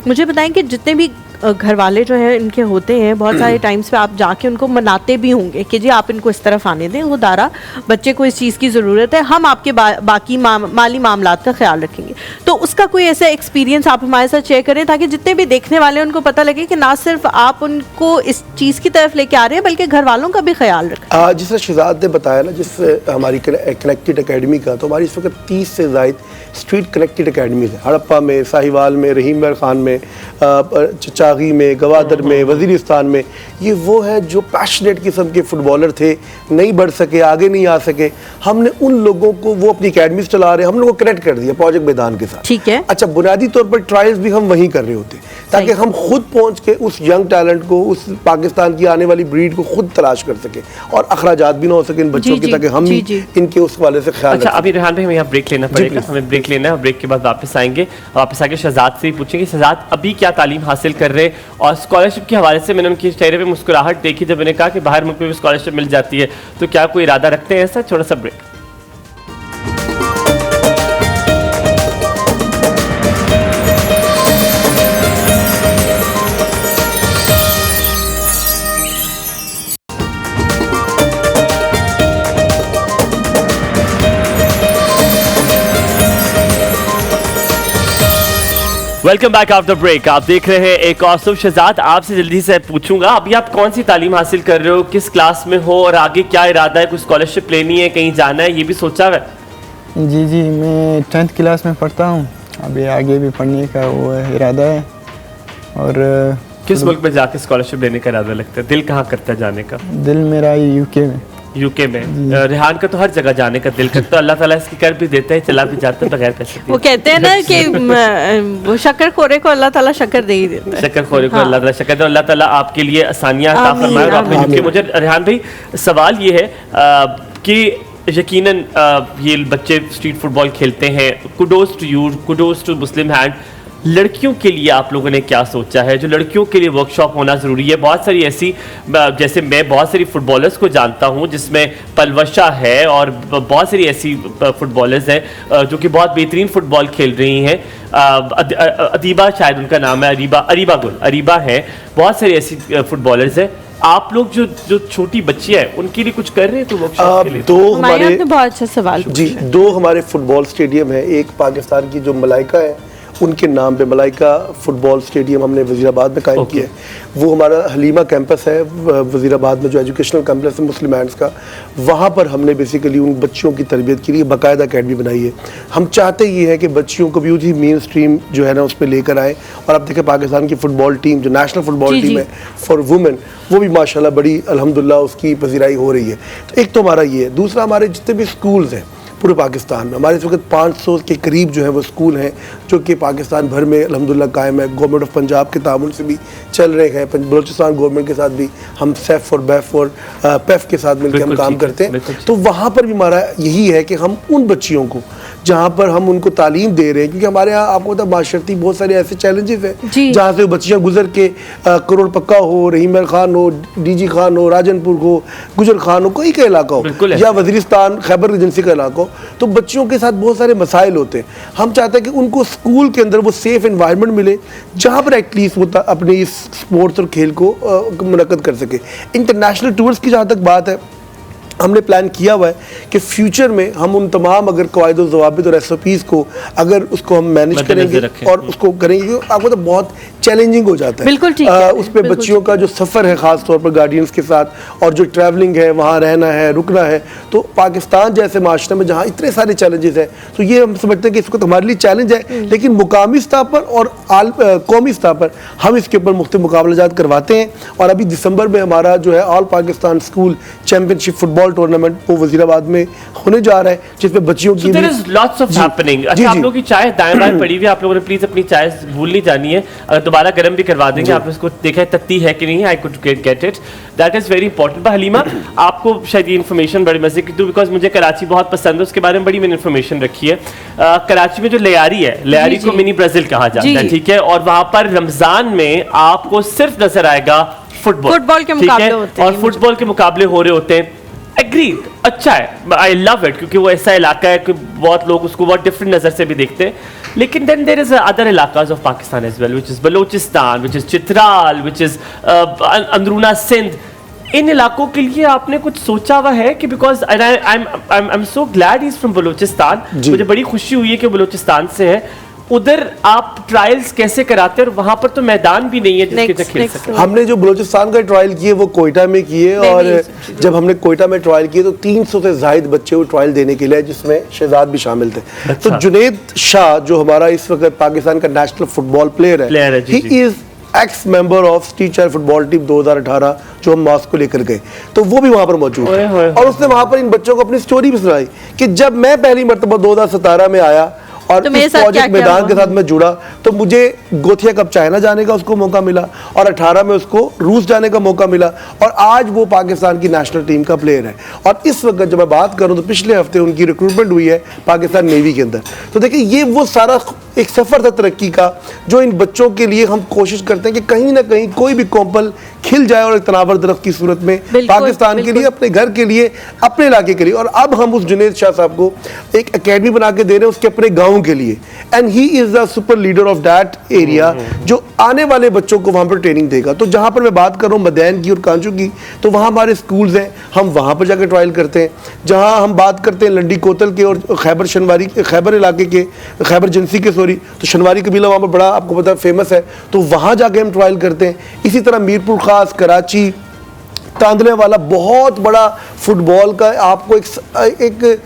मुझे बताएं कि जितने भी घर वाले जो है इनके होते हैं, बहुत सारे टाइम्स पे आप जाके उनको मनाते भी होंगे कि जी आप इनको इस तरफ आने दें, वो दारा बच्चे को इस चीज़ की ज़रूरत है, हम आपके बाकी माली मामलात का ख्याल रखेंगे। तो उसका कोई ऐसा एक्सपीरियंस आप हमारे साथ शेयर करें ताकि जितने भी देखने वाले हैं उनको पता लगे कि ना सिर्फ आप उनको इस चीज़ की तरफ लेके आ रहे हैं बल्कि घर वालों का भी ख्याल रखें। जिस शहजाद ने बताया ना, जिस हमारी कनेक्टेड अकेडमी का, तो हमारी इस वक्त 30 से ज़ायद स्ट्रीट कनेक्टेड अकेडमीज़ है। हड़प्पा में, साहिवाल में, रहीम खान में, चचा कराची में, गवादर में, वजीरिस्तान में, ये वो है जो पैशनेट किस्म के फुटबॉलर थे, नहीं बढ़ सके, आगे नहीं आ सके। हमने उन लोगों को, वो अपनी अकेडमीज चला रहे हैं, हम लोगों को कनेक्ट कर दिया प्रोजेक्ट मैदान के साथ। ठीक है। अच्छा, बुनियादी तौर पर ट्रायल्स भी हम वहीं कर रहे होते ताकि हम खुद पहुंच के उस यंग टैलेंट को, उस पाकिस्तान की आने वाली ब्रीड को खुद तलाश कर सके और अखराजात भी ना हो सके इन बच्चों के, ताकि हम भी इनके उस वाले से ख्याल अच्छा, रखें। अभी रेहान भाई हमें यहाँ ब्रेक लेना पड़ेगा, हमें ब्रेक लेना है और ब्रेक के बाद वापस आएंगे। वापस आके शहजाद से ही पूछेंगे शहजाद अभी क्या तालीम हासिल कर रहे हैं, और स्कॉलरशिप के हवाले से मैंने उनके चेहरे पे मुस्कुराहट देखी जब मैंने कहा कि बाहर मुल्क में भी स्कॉलरशिप मिल जाती है, तो क्या कोई इरादा रखते हैं ऐसा? छोटा सा break. Welcome back after break. आप देख रहे हैं एक और सुबह। शहजाद, आपसे जल्दी से पूछूंगा, अभी आप कौन सी तालीम हासिल कर रहे हो, किस क्लास में हो और आगे क्या इरादा है? कुछ स्कॉलरशिप लेनी है, कहीं जाना है, ये भी सोचा है? जी, मैं 10th क्लास में पढ़ता हूँ, अभी आगे भी पढ़ने का वो इरादा है। और किस मुल्क में जाके स्कॉलरशिप लेने का इरादा लगता है? दिल कहाँ करता है जाने का? दिल मेरा यूके में। यूके में? रेहान का तो हर जगह जाने का दिल करता है, अल्लाह ताला इसकी कर भी देता है, चला भी जाता है बगैर पैसे दिए। वो कहते हैं ना कि वो शक्कर खोरे को अल्लाह ताला शक्कर दे ही देता है। शक्कर खोरे को अल्लाह ताला शक्कर दे। अल्लाह ताला आपके लिए आसानियां अता फरमाए और आपने यूके। मुझे रेहान भाई सवाल ये है कि यकीनन ये बच्चे स्ट्रीट फुटबॉल खेलते हैं, kudos to you, kudos to Muslim hand. लड़कियों के लिए आप लोगों ने क्या सोचा है? जो लड़कियों के लिए वर्कशॉप होना ज़रूरी है। बहुत सारी ऐसी, जैसे मैं बहुत सारी फुटबॉलर्स को जानता हूं जिसमें पलवशा है और बहुत सारी ऐसी फुटबॉलर्स हैं जो कि बहुत बेहतरीन फुटबॉल खेल रही हैं। अदीबा शायद उनका नाम है, अरीबा गुल, अरीबा है। बहुत सारी ऐसी फुटबॉलर्स हैं। आप लोग जो छोटी बच्ची है उनके लिए कुछ कर रहे हैं तो वर्कशॉप के लिए? दो हमारे, आपने बहुत अच्छा सवाल जी, दो हमारे फुटबॉल स्टेडियम है। एक पाकिस्तान की जो मलाइका है उनके नाम पे मलाइका फुटबॉल स्टेडियम हमने वजीराबाद में कायम किया है। वो हमारा हलीमा कैंपस है वजीराबाद में, जो एजुकेशनल कैंपस है मुस्लिम हैंड्स का। वहाँ पर हमने बेसिकली उन बच्चों की तरबियत के लिए बाकायदा अकेडमी बनाई है। हम चाहते ये है कि बच्चियों को भी उसी मेन स्ट्रीम जो है ना उस पर लेकर आए। और अब देखें पाकिस्तान की फ़ुटबॉल टीम, जो नेशनल फ़ुटबॉल टीम है फॉर वुमेन, वो भी माशाल्लाह बड़ी अल्हम्दुलिल्लाह उसकी पजीराई हो रही है। तो एक तो हमारा ये है। दूसरा, हमारे जितने भी स्कूल्स हैं पूरे पाकिस्तान में, हमारे इस वक्त 500 के करीब जो है वो स्कूल हैं जो कि पाकिस्तान भर में अल्हम्दुलिल्लाह कायम है। गवर्नमेंट ऑफ पंजाब के ताउन से भी चल रहे हैं, बलूचिस्तान गवर्नमेंट के साथ भी हम सेफ और बैफ और पेफ के साथ मिलकर हम काम करते हैं। तो वहाँ पर भी हमारा यही है कि हम उन बच्चियों को, जहाँ पर हम उनको तालीम दे रहे हैं, क्योंकि हमारे यहाँ आपको पता माशरती बहुत सारे ऐसे चैलेंजेस हैं जहाँ से बच्चियाँ गुजर के करोड़ पक्का हो, रहीम खान हो, डीजी खान हो, राजनपुर हो, गुजर खान हो, कोई का इलाका हो, या वजीरिस्तान खैबर एजेंसी का इलाका हो, तो बच्चियों के साथ बहुत सारे मसाइल होते हैं। हम चाहते हैं कि उनको स्कूल के अंदर वो सेफ एनवायरनमेंट मिले जहाँ पर एटलीस्ट वो अपने इस स्पोर्ट्स और खेल को मुनक्कद कर सके। इंटरनेशनल टूर्स की जहाँ तक बात है, हमने प्लान किया हुआ है कि फ्यूचर में हम उन तमाम अगर कवायद और ज़वाबित और SOPs को अगर उसको हम मैनेज करेंगे और उसको करेंगे, क्योंकि आपको तो बहुत चैलेंजिंग हो जाता है। बिल्कुल ठीक है। उस पर बच्चियों का जो सफ़र है ख़ास तौर पर गार्डियंस के साथ, और जो ट्रैवलिंग है, वहाँ रहना है, रुकना है, तो पाकिस्तान जैसे माशरे में जहाँ इतने सारे चैलेंजेस हैं, तो ये हम समझते हैं कि इसको तो हमारे लिए चैलेंज है, लेकिन मुकामी स्तर पर और कौमी स्तर पर हम इसके ऊपर मुख्तलिफ मुकाबलाजात करवाते हैं। और अभी दिसंबर में हमारा जो है all Pakistan school championship football tournament वो वजीराबाद में होने जा रहा है, जिसमें बच्चियों की लॉट्स ऑफ हैपनिंग। अच्छा, आप लोगों की चाय दाएं बाएं पड़ी हुई है, आप लोगों ने प्लीज अपनी चाय भूल नहीं जानी है। अगर दोबारा गर्म भी करवा देंगे, आपने उसको देखा है तत्ती है कि नहीं, I could get it, that is very important. Halima, आपको शायद ये इन्फॉर्मेशन बड़ी मजे की दूं, बिकॉज मुझे कराची बहुत पसंद है, उसके बारे में बड़ी मैंने इन्फॉर्मेशन रखी है। कराची में जो लियारी है, लियारी को मिनी ब्राजील कहा जाता है, ठीक है, और वहां पर रमजान में आपको सिर्फ नजर आएगा फुटबॉल के मुकाबले होते हैं, और फुटबॉल के मुकाबले हो रहे होते हैं। एग्रीड, अच्छा है, आई लव इट, क्योंकि वो ऐसा इलाका है कि बहुत लोग उसको बहुत डिफरेंट नज़र से भी देखते हैं। लेकिन देन देयर इज अदर इलाकाज of Pakistan as well, which is Balochistan, which is Chitral, which is अंदरूना सिंध। इन इलाकों के लिए आपने कुछ सोचा हुआ है कि because I am so glad he is from Balochistan, मुझे बड़ी खुशी हुई है कि बलूचिस्तान से है। उधर आप ट्रायल्स कैसे कराते हैं, और वहां पर तो मैदान भी नहीं है जिसके तक खेल सके? हमने जो बलूचिस्तान का ट्रायल किए वो कोयटा में किए, और जब हमने कोयटा में ट्रायल किए तो 300 से ज़ायद बच्चे वो ट्रायल देने के लिए, जिसमें शहजाद भी शामिल थे। तो जुनैद शाह जो हमारा इस वक्त पाकिस्तान का नेशनल फुटबॉल प्लेयर है, he is x member of street child football team 2018 जो हम मॉस्को लेकर गए, तो वो भी वहाँ पर मौजूद ओए होए है। और उसने वहाँ पर इन बच्चों को अपनी स्टोरी भी सुनाई कि जब मैं पहली मरतबा 2017 में आया और तो मेरे इस साथ प्रोजेक्ट क्या-क्या मैदान हुआ? के साथ मैं जुड़ा, तो मुझे गोथिया कप चाइना जाने का उसको मौका मिला और 18 में उसको रूस जाने का मौका मिला और आज वो पाकिस्तान की नेशनल टीम का प्लेयर है। और इस वक्त जब मैं बात करूं तो पिछले हफ्ते उनकी रिक्रूटमेंट हुई है पाकिस्तान नेवी के अंदर। तो देखिए ये वो सारा एक सफ़र था तरक्की का, जो इन बच्चों के लिए हम कोशिश करते हैं कि कहीं ना कहीं कोई भी कोंपल खिल जाए और एक तनावर दरख्त की सूरत में पाकिस्तान के लिए, अपने घर के लिए, अपने इलाके के लिए। और अब हम उस जुनेद शाह साहब को एक एकेडमी बना के दे रहे हैं उसके अपने गाँव के लिए, and he is the super leader of that area, जो आने वाले बच्चों को वहाँ पर ट्रेनिंग देगा। तो जहाँ पर मैं बात कर रहा हूँ मदैन की और कांचू की, तो वहाँ हमारे स्कूल्स हैं, हम वहाँ पर जाकर ट्रायल करते हैं। जहाँ हम बात करते हैं लंडी कोतल के और खैबर शनवारी, खैबर इलाके के, खैबर जंसी के तो शनवारी कबीला वहाँ पर बड़ा आपको पता फेमस है, तो वहाँ जाके हम ट्रायल करते हैं। इसी तरह मीरपुर खास, कराची, तांदले वाला बहुत बड़ा फुटबॉल का आपको एक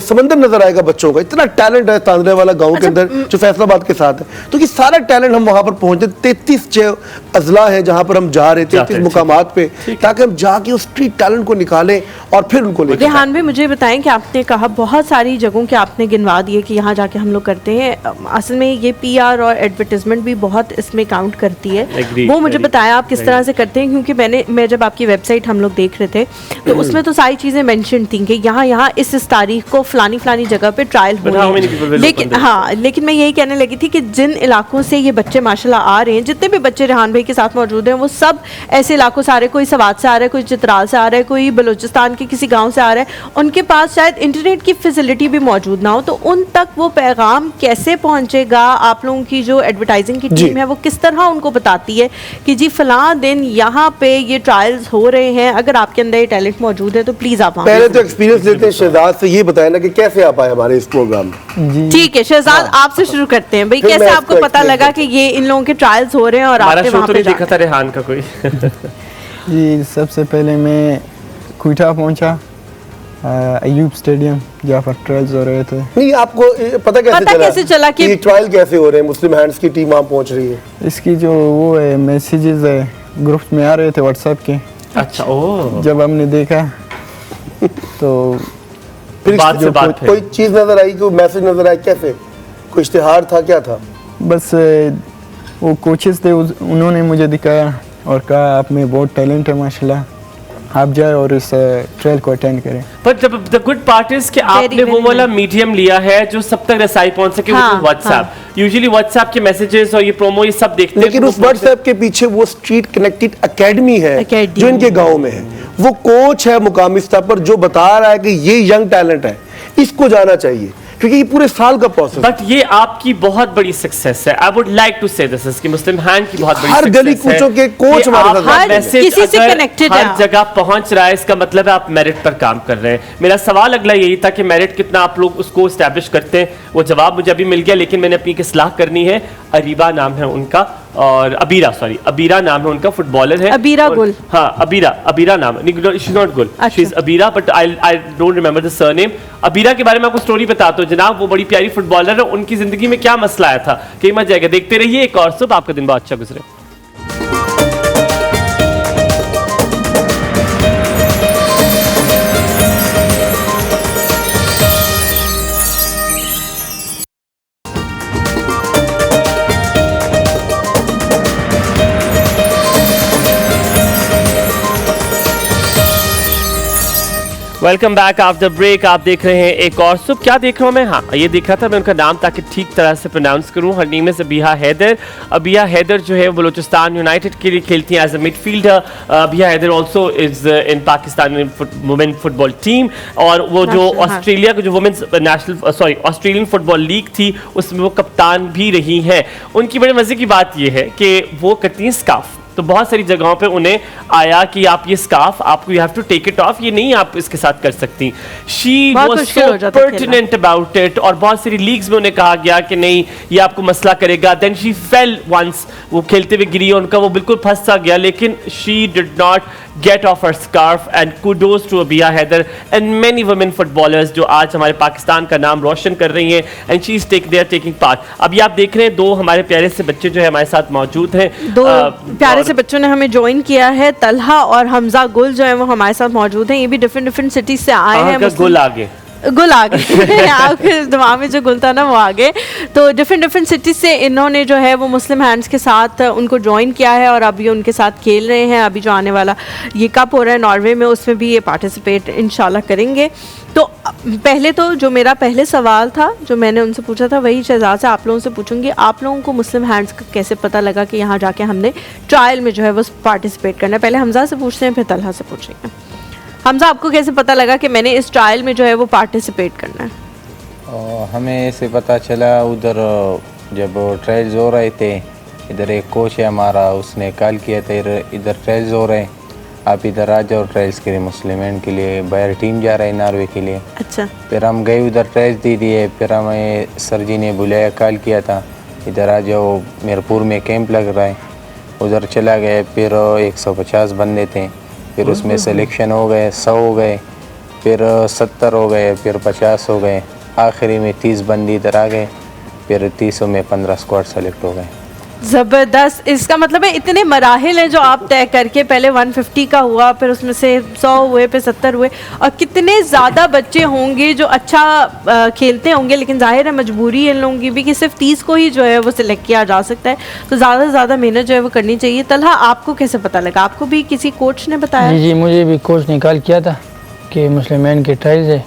समंदर नजर आएगा बच्चों का, इतना टैलेंट है तांदले वाला गांव के अंदर जो फैसलाबाद के साथ है। तो ये सारा टैलेंट हम वहां पर पहुंचे, 33 जो अजला है जहां पर हम जा रहे थे, 33 मुकामात पे, ताकि हम जाके उस स्ट्रीट टैलेंट को निकालें और फिर उनको लेकर। रेहान भाई मुझे बताएं कि आपने कहा बहुत सारी जगहों के आपने गिनवा दिए कि यहाँ जाके हम लोग करते हैं, असल में ये PR और एडवर्टाइजमेंट भी बहुत इसमें काउंट करती है। वो मुझे बताया आप किस तरह से करते हैं, क्योंकि मैं जब आपकी वेबसाइट हम लोग देख रहे थे तो उसमें तो सारी चीज़ें मेंशन थी कि यहाँ इस तारीख को फलानी जगह पे ट्रायल हुए, लेकिन मैं यही कहने लगी थी कि जिन इलाकों से ये बच्चे माशाल्लाह आ रहे हैं, जितने भी बच्चे रेहान भाई के साथ मौजूद हैं, वो सब ऐसे इलाकों से आ रहे हैं। कोई सवात से आ रहा है, कोई चित्राल से आ रहा है, कोई बलूचिस्तान के किसी गांव से आ रहा है। उनके पास शायद इंटरनेट की फैसिलिटी भी मौजूद ना हो, तो उन तक वो पैगाम कैसे पहुंचेगा? आप लोगों की जो एडवर्टाइजिंग की टीम है वो किस तरह उनको बताती है कि जी फलां दिन यहाँ पे ये ट्रायल्स हो रहे हैं, अगर आपके अंदर ये टैलेंट मौजूद है तो प्लीज आप पहले तो एक्सपीरियंस लेते हैं शहजाद से, ये बताया ना कि कैसे आप आए हमारे इस प्रोग्राम में। ठीक है शहजाद, आपसे शुरू करते हैं भाई, फिर कैसे मैं आपको पता लगा कि ये इन लोगों के ट्रायल्स हो रहे हैं और आपने वहां पे देखा था रेहान का कोई? जी सबसे पहले मैं क्वेटा पहुंचा, अयूब स्टेडियम जहाँ पर ट्रायल्स हो रहे थे। नहीं आपको पता कैसे चला कि ये ट्रायल कैसे हो रहे हैं, मुस्लिम हैंड्स की टीम वहाँ पहुँच रही है? इसकी जो वो है मैसेजेस है ग्रुप्स में आ रहे थे व्हाट्सएप के। अच्छा ओ, जब हमने देखा तो फिर बात से बात कोई चीज़ नजर आई, कोई मैसेज नजर आया, कैसे कोई इश्तिहार था, क्या था? बस वो कोचेस थे उन्होंने मुझे दिखाया और कहा आप में बहुत टैलेंट है माशाल्लाह, आप जाए और इस ट्रायल को अटेंड करें। पर द गुड पार्ट इज कि आपने वो वाला मीडियम लिया है जो सब तक रसाई पहुंच सके, वो व्हाट्सएप। यूजुअली व्हाट्सएप के मैसेजेस और ये प्रोमो ये सब देखते हैं, लेकिन उस व्हाट्सएप के पीछे वो स्ट्रीट कनेक्टेड एकेडमी है जो इनके गांव में है। वो कोच है मुकामी स्तर पर जो बता रहा है कि ये यंग टैलेंट है, इसको जाना चाहिए, क्योंकि ये पूरे साल का प्रोसेस। बट ये आपकी बहुत बड़ी सक्सेस है। आई वुड लाइक टू से दिस कि मुस्लिम हैंड की बहुत बड़ी हर गली कूचों के कोच हमारे साथ किसी से कनेक्टेड है, हर जगह पहुंच रहा है, इसका मतलब है आप मेरिट पर काम कर रहे हैं। मेरा सवाल अगला यही था कि मेरिट कितना आप लोग उसको एस्टैब्लिश करते हैं, वो जवाब मुझे अभी मिल गया, लेकिन मैंने अपनी इस्लाह करनी है। अरीबा नाम है उनका और अबीरा नाम है उनका, फुटबॉलर है अबीरा गुल। हाँ अबीरा नाम, शी इज नॉट गुल, she is Abira, but I don't remember the surname. Abira के बारे में आपको स्टोरी बताता हूँ जनाब, वो बड़ी प्यारी फुटबॉलर है। उनकी जिंदगी में क्या मसला आया था कई मत जाएगा, देखते रहिए एक और सुबह, आपका दिन बहुत अच्छा गुजरे। Welcome back after break. आप देख रहे हैं एक और सुबह। क्या देख रहा हूँ मैं? हाँ ये देख रहा था मैं उनका नाम ताकि ठीक तरह से प्रोनाउंस करूँ। Her name is Abiya Haider. Abiya Haider जो है बलूचिस्तान यूनाइटेड के लिए खेलती हैं as a midfielder. Abiya Haider also is in Pakistan women football team, और वो जो ऑस्ट्रेलिया की जो वुमेन्स ऑस्ट्रेलियन फुटबॉल लीग थी उसमें वो कप्तान भी रही हैं। उनकी बड़े मजे की बात ये है कि वो करती हैं स्काफ, तो बहुत सारी जगहों पे उन्हें आया कि आप ये स्कार्फ आपको you have to take it off, ये नहीं आप इसके साथ कर सकती। She was so pertinent about it, और बहुत सारी लीग्स में उन्हें कहा गया कि नहीं ये आपको मसला करेगा। देन शी फेल वंस, वो खेलते हुए गिरी, उनका वो बिल्कुल फंस सा गया, लेकिन she did not get off her scarf and kudos to Abiya Haider and many women footballers जो आज हमारे पाकिस्तान का नाम रोशन कर रही हैं and she is taking part. अभी आप देख रहे हैं दो हमारे प्यारे से बच्चे जो है हमारे साथ मौजूद हैं। दो प्यारे से बच्चों ने हमें ज्वाइन किया है, तलहा और हमजा गुल जो है वो हमारे साथ मौजूद हैं। ये भी डिफरेंट सिटीज से आए हैं। गुल आगे गुल आ गए आपके दिमाग में जो गुल था ना वो आ गए। तो डिफरेंट सिटीज से इन्होंने जो है वो मुस्लिम हैंड्स के साथ उनको ज्वाइन किया है और अभी उनके साथ खेल रहे हैं। अभी जो आने वाला ये कप हो रहा है नॉर्वे में, उसमें भी ये पार्टिसिपेट इंशाल्लाह करेंगे। तो पहले तो जो मेरा पहले सवाल था जो मैंने उनसे पूछा था वही शहजाद से आप लोगों से पूछूंगी, आप लोगों को मुस्लिम हैंड्स का कैसे पता लगा कि यहाँ जाके हमने ट्रायल में जो है वो पार्टिसिपेट करना है? पहले हमजा से पूछते हैं फिर तलहा से पूछेंगे। हमजा, आपको कैसे पता लगा कि मैंने इस ट्रायल में जो है वो पार्टिसिपेट करना है? हमें ऐसे पता चला उधर जब ट्रायल्स हो रहे थे, इधर एक कोच है हमारा, उसने कॉल किया था इधर ट्रायल्स हो रहे हैं, आप इधर आ जाओ ट्रायल्स के लिए, मुस्लिम हैंड के लिए बाहर टीम जा रहा है नॉर्वे के लिए। अच्छा। फिर हम गए उधर ट्रायल्स दे दिए, फिर हमें सर जी ने बुलाया, कॉल किया था इधर आ जाओ, मीरपुर में कैंप लग रहा है। उधर चला गए, फिर 150 बंदे थे, फिर उसमें सिलेक्शन हो गए, 100 हो गए, फिर 70 हो गए, फिर 50 हो गए, आखिरी में 30 बंदी इधर आ गए, फिर 30 में 15 स्क्वाड सेलेक्ट हो गए। ज़बरदस्त। इसका मतलब है इतने मराहिल हैं जो आप तय करके, पहले 150 का हुआ, फिर उसमें से 100 हुए, फिर 70 हुए, और कितने ज़्यादा बच्चे होंगे जो अच्छा खेलते होंगे, लेकिन जाहिर है मजबूरी है इन लोगों की भी कि सिर्फ 30 को ही जो है वो सिलेक्ट किया जा सकता है। तो ज़्यादा से ज़्यादा मेहनत जो है वो करनी चाहिए। तलहा, आपको कैसे पता लगा? आपको भी किसी कोच ने बताया? जी, मुझे भी कोच ने कॉल किया था कि मुस्लिम के ट्रायल्स है,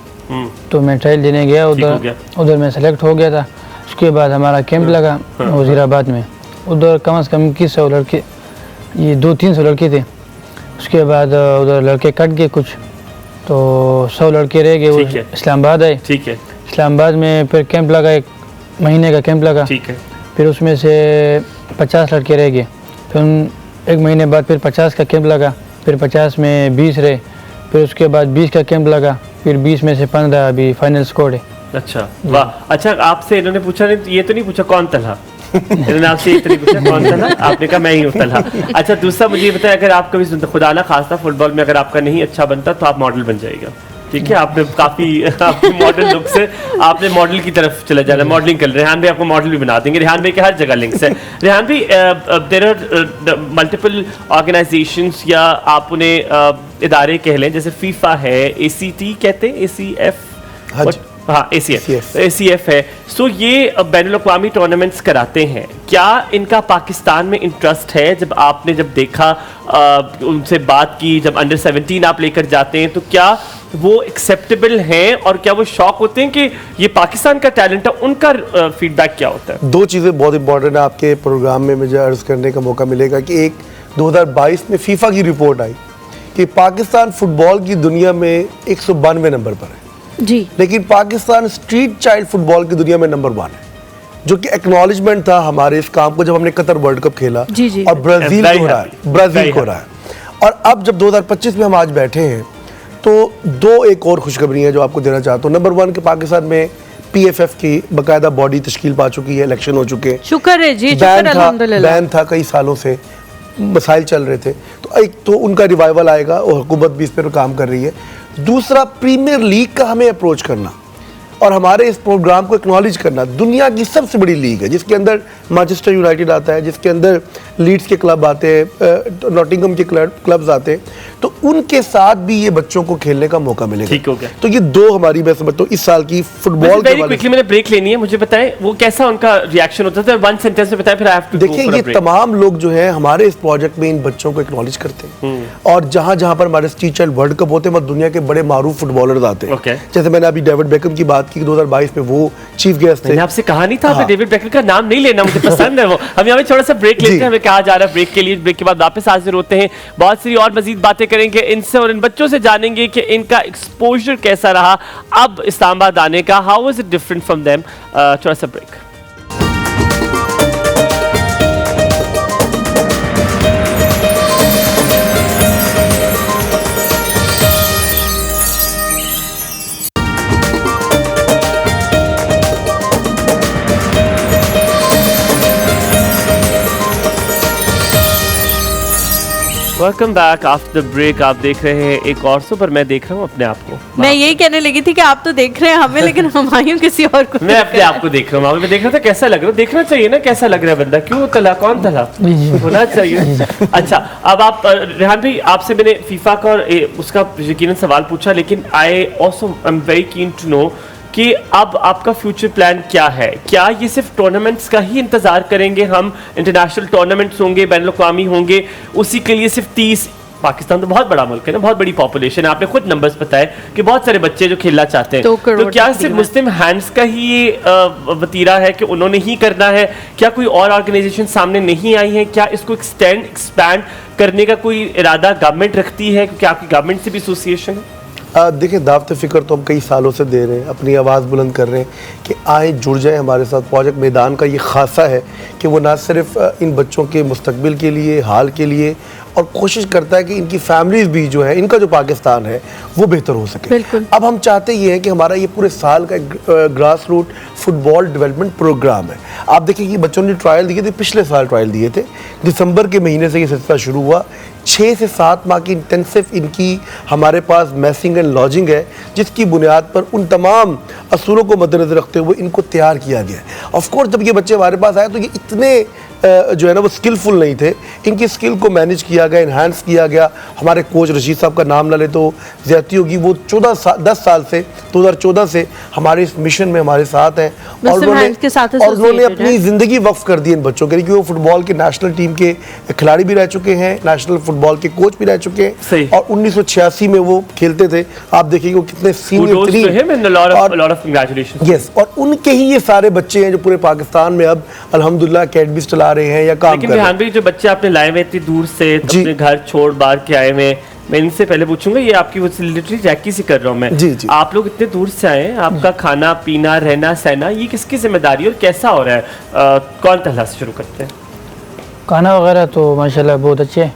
तो मैं ट्रायल देने गया, उधर मैं सेलेक्ट हो गया था। उसके बाद हमारा कैंप लगा वज़ीराबाद में, उधर कम से कम 2100 लड़के, ये 200-300 लड़के थे। उसके बाद उधर लड़के कट गए कुछ, तो 100 लड़के रह गए, वो इस्लामाबाद आए। ठीक है। इस्लामाबाद में फिर कैंप लगा, 1 महीने का कैंप लगा। ठीक है। फिर उसमें से 50 लड़के रह गए, फिर 1 महीने बाद फिर 50 का कैंप लगा, फिर 50 में 20 रहे, फिर उसके बाद 20 का कैंप लगा, फिर 20 में से 15 अभी फाइनल स्कोर है। अच्छा, वाह। अच्छा, आपसे इन्होंने पूछा नहीं, ये तो नहीं पूछा कौन तलहा? इन्होंने आपसे ये तो नहीं पूछा कौन तलहा? आपने कहा मैं ही हूँ तलहा। अच्छा, दूसरा मुझे ये बताया, अगर आप कभी खुदा ना खास्ता फुटबॉल में अगर आपका नहीं अच्छा बनता तो आप मॉडल बन जाएगा, ठीक है? आपने काफी आपकी मॉडल लुक से आपने मॉडल की तरफ चले जाना, मॉडलिंग कर। रेहान भाई आपको मॉडल भी बना देंगे। रेहान भाई के हर जगह लिंक्स है। रेहान भाई, देयर आर मल्टीपल ऑर्गेनाइजेशंस या आप उन्हें इदारे कह लें, जैसे फीफा है, ACT कहते हैं, ACF, हाँ ACF है। सो ये बैनुल-अक़वामी टूर्नामेंट्स कराते हैं, क्या इनका पाकिस्तान में इंटरेस्ट है? जब आपने देखा, उनसे बात की, जब अंडर 17 आप लेकर जाते हैं, तो क्या वो एक्सेप्टेबल हैं और क्या वो शौक होते हैं कि ये पाकिस्तान का टैलेंट है? उनका फीडबैक क्या होता है? 2 चीज़ें बहुत इंपॉर्टेंट है आपके प्रोग्राम में मुझे अर्ज करने का मौका मिलेगा कि एक 2022 में फीफा की रिपोर्ट आई कि पाकिस्तान फुटबॉल की दुनिया में 192 नंबर पर है जी, लेकिन पाकिस्तान स्ट्रीट चाइल्ड फुटबॉल की दुनिया में नंबर 1 है, जो कि एक्नॉलेजमेंट था हमारे इस काम को जब हमने कतर वर्ल्ड कप खेला। जी जी, और ब्राज़ील को रहा है। और अब जब 2025 में हम आज बैठे हैं तो 2 एक और खुशखबरी है जो आपको देना चाहता हूँ। नंबर 1 के पाकिस्तान में PFF की बाकायदा बॉडी तश्कील पा चुकी है, इलेक्शन हो चुके हैं। शुक्र है जी, शुक्र अल्हम्दुलिल्लाह। बैन था कई सालों से, मसाइल चल रहे थे, तो एक तो उनका रिवाइवल आएगा और हुकूमत भी इस पर काम कर रही है। दूसरा, प्रीमियर लीग का हमें अप्रोच करना और हमारे इस प्रोग्राम को एक्नॉलेज करना। दुनिया की सबसे बड़ी लीग है जिसके अंदर मैनचेस्टर यूनाइटेड आता है, जिसके अंदर लीड्स के क्लब आते हैं, नॉटिंघम के क्लब्स आते हैं, तो उनके साथ भी ये बच्चों को खेलने का मौका मिलेगा। ठीक हो गया। तो ये 2 हमारी, मैं समझता हूँ, इस साल की फुटबॉल के क्विकली मैंने ब्रेक लेनी है, मुझे बताएं वो कैसा उनका रिएक्शन होता था? 1 सेंटेंस में बताएं, फिर आई हैव टू देखिए, ये तमाम लोग जो है हमारे इस प्रोजेक्ट में इन बच्चों को एक्नॉलेज करते हैं और जहाँ जहाँ पर हमारे स्ट्रीट चाइल्ड वर्ल्ड कप होते हैं वहाँ दुनिया के बड़े मारूफ फुटबॉलर्स आते हैं। जैसे मैंने अभी डेविड बेकहम की बात की, 2022 में वो चीफ गेस्ट थे। मैंने आपसे कहा नहीं था, डेविड बेकहम का नाम नहीं लेना, मुझे पसंद है वो। हम यहाँ पे थोड़ा सा ब्रेक लेते हैं, हमें कहा जा रहा है ब्रेक के लिए। ब्रेक के बाद वापस हाजिर होते हैं, बहुत सारी और मजीद बातें करेंगे इनसे और इन बच्चों से, जानेंगे कि इनका एक्सपोजर कैसा रहा अब इस्लामाबाद आने का, how was it different from them. थोड़ा सा break. Welcome back after break. आप देख रहे हैं एक और शो पर मैं देख रहा हूँ अपने आप को। मैं यही कहने लगी थी कि आप तो देख रहे हैं हमें, लेकिन हुमायूं किसी और को मैं अपने आप को देख रहा हूँ। मैं देख रहा था कैसा लग रहा है, देखना चाहिए ना कैसा लग रहा है बंदा, क्यों तला, कौन तला होना चाहिए। अच्छा, अब आप रेहान भाई, आपसे मैंने फीफा का और उसका यकीनन सवाल पूछा, लेकिन I also I am very keen to know कि अब आपका फ्यूचर प्लान क्या है? क्या ये सिर्फ टूर्नामेंट्स का ही इंतजार करेंगे हम? इंटरनेशनल टूर्नामेंट्स होंगे, बैनुल-अक़वामी होंगे, उसी के लिए सिर्फ 30, पाकिस्तान तो बहुत बड़ा मुल्क है ना, बहुत बड़ी पॉपुलेशन है, आपने खुद नंबर्स बताए कि बहुत सारे बच्चे जो खेलना चाहते हैं, तो क्या सिर्फ मुस्लिम हैंड्स का ही ये वतीरा है कि उन्होंने ही करना है? क्या कोई और ऑर्गेनाइजेशन सामने नहीं आई है? क्या इसको एक्सपैंड करने का कोई इरादा गवर्नमेंट रखती है, क्योंकि आपकी गवर्नमेंट से भी एसोसिएशन है? देखिए, दावत फ़िक्र तो हम कई सालों से दे रहे हैं, अपनी आवाज़ बुलंद कर रहे हैं कि आए जुड़ जाएं हमारे साथ। प्रोजेक्ट मैदान का ये खासा है कि वो ना सिर्फ इन बच्चों के मुस्तकबिल के लिए, हाल के लिए, और कोशिश करता है कि इनकी फैमिलीज़ भी जो है, इनका जो पाकिस्तान है वो बेहतर हो सके। अब हम चाहते ये हैं कि हमारा ये पूरे साल का grass root football development program है। आप देखिए कि बच्चों ने ट्रायल दिए थे, पिछले साल ट्रायल दिए थे, दिसंबर के महीने से ये सिलसिला शुरू हुआ। 6 से 7 माह की इंटेंसिव इनकी हमारे पास मैसिंग एंड लॉजिंग है, जिसकी बुनियाद पर उन तमाम असूलों को मद्देनज़र रखते हुए इनको तैयार किया गया है। ऑफ कोर्स जब ये बच्चे हमारे पास आए तो ये इतने जो है ना वो स्किलफुल नहीं थे, इनकी स्किल को मैनेज किया गया, इन्हांस किया गया। हमारे कोच रशीद साहब का नाम ना ले तो ज़्यादती होगी, वो 10 साल से 2014 से हमारे इस मिशन में हमारे साथ हैं, और उन्होंने अपनी ज़िंदगी वक्फ कर दी इन बच्चों के लिए, क्योंकि वो फुटबॉल के नेशनल टीम के खिलाड़ी भी रह चुके हैं, नेशनल फुटबॉल के कोच भी रह चुके हैं, और 1986 में वो खेलते थे। आप देखिए वो कितने सीनियर, और उनके ही ये सारे बच्चे हैं जो पूरे पाकिस्तान में अब अल्हम्दुलिल्लाह अकेडमीज चला रहे हैं या काम कर रहे हैं। लेकिन जो बच्चे आपने लाए हुए इतनी दूर से अपने घर छोड़ बाहर के आए हुए, मैं इनसे पहले पूछूंगा, ये आपकी लिटरली जैकी से कर रहा हूँ मैं, जी। आप लोग इतने दूर से आए, आपका खाना पीना रहना सहना ये किसकी जिम्मेदारी और कैसा हो रहा है? कौन पहला से शुरू करते हैं? खाना वगैरह तो माशाल्लाह बहुत अच्छे है।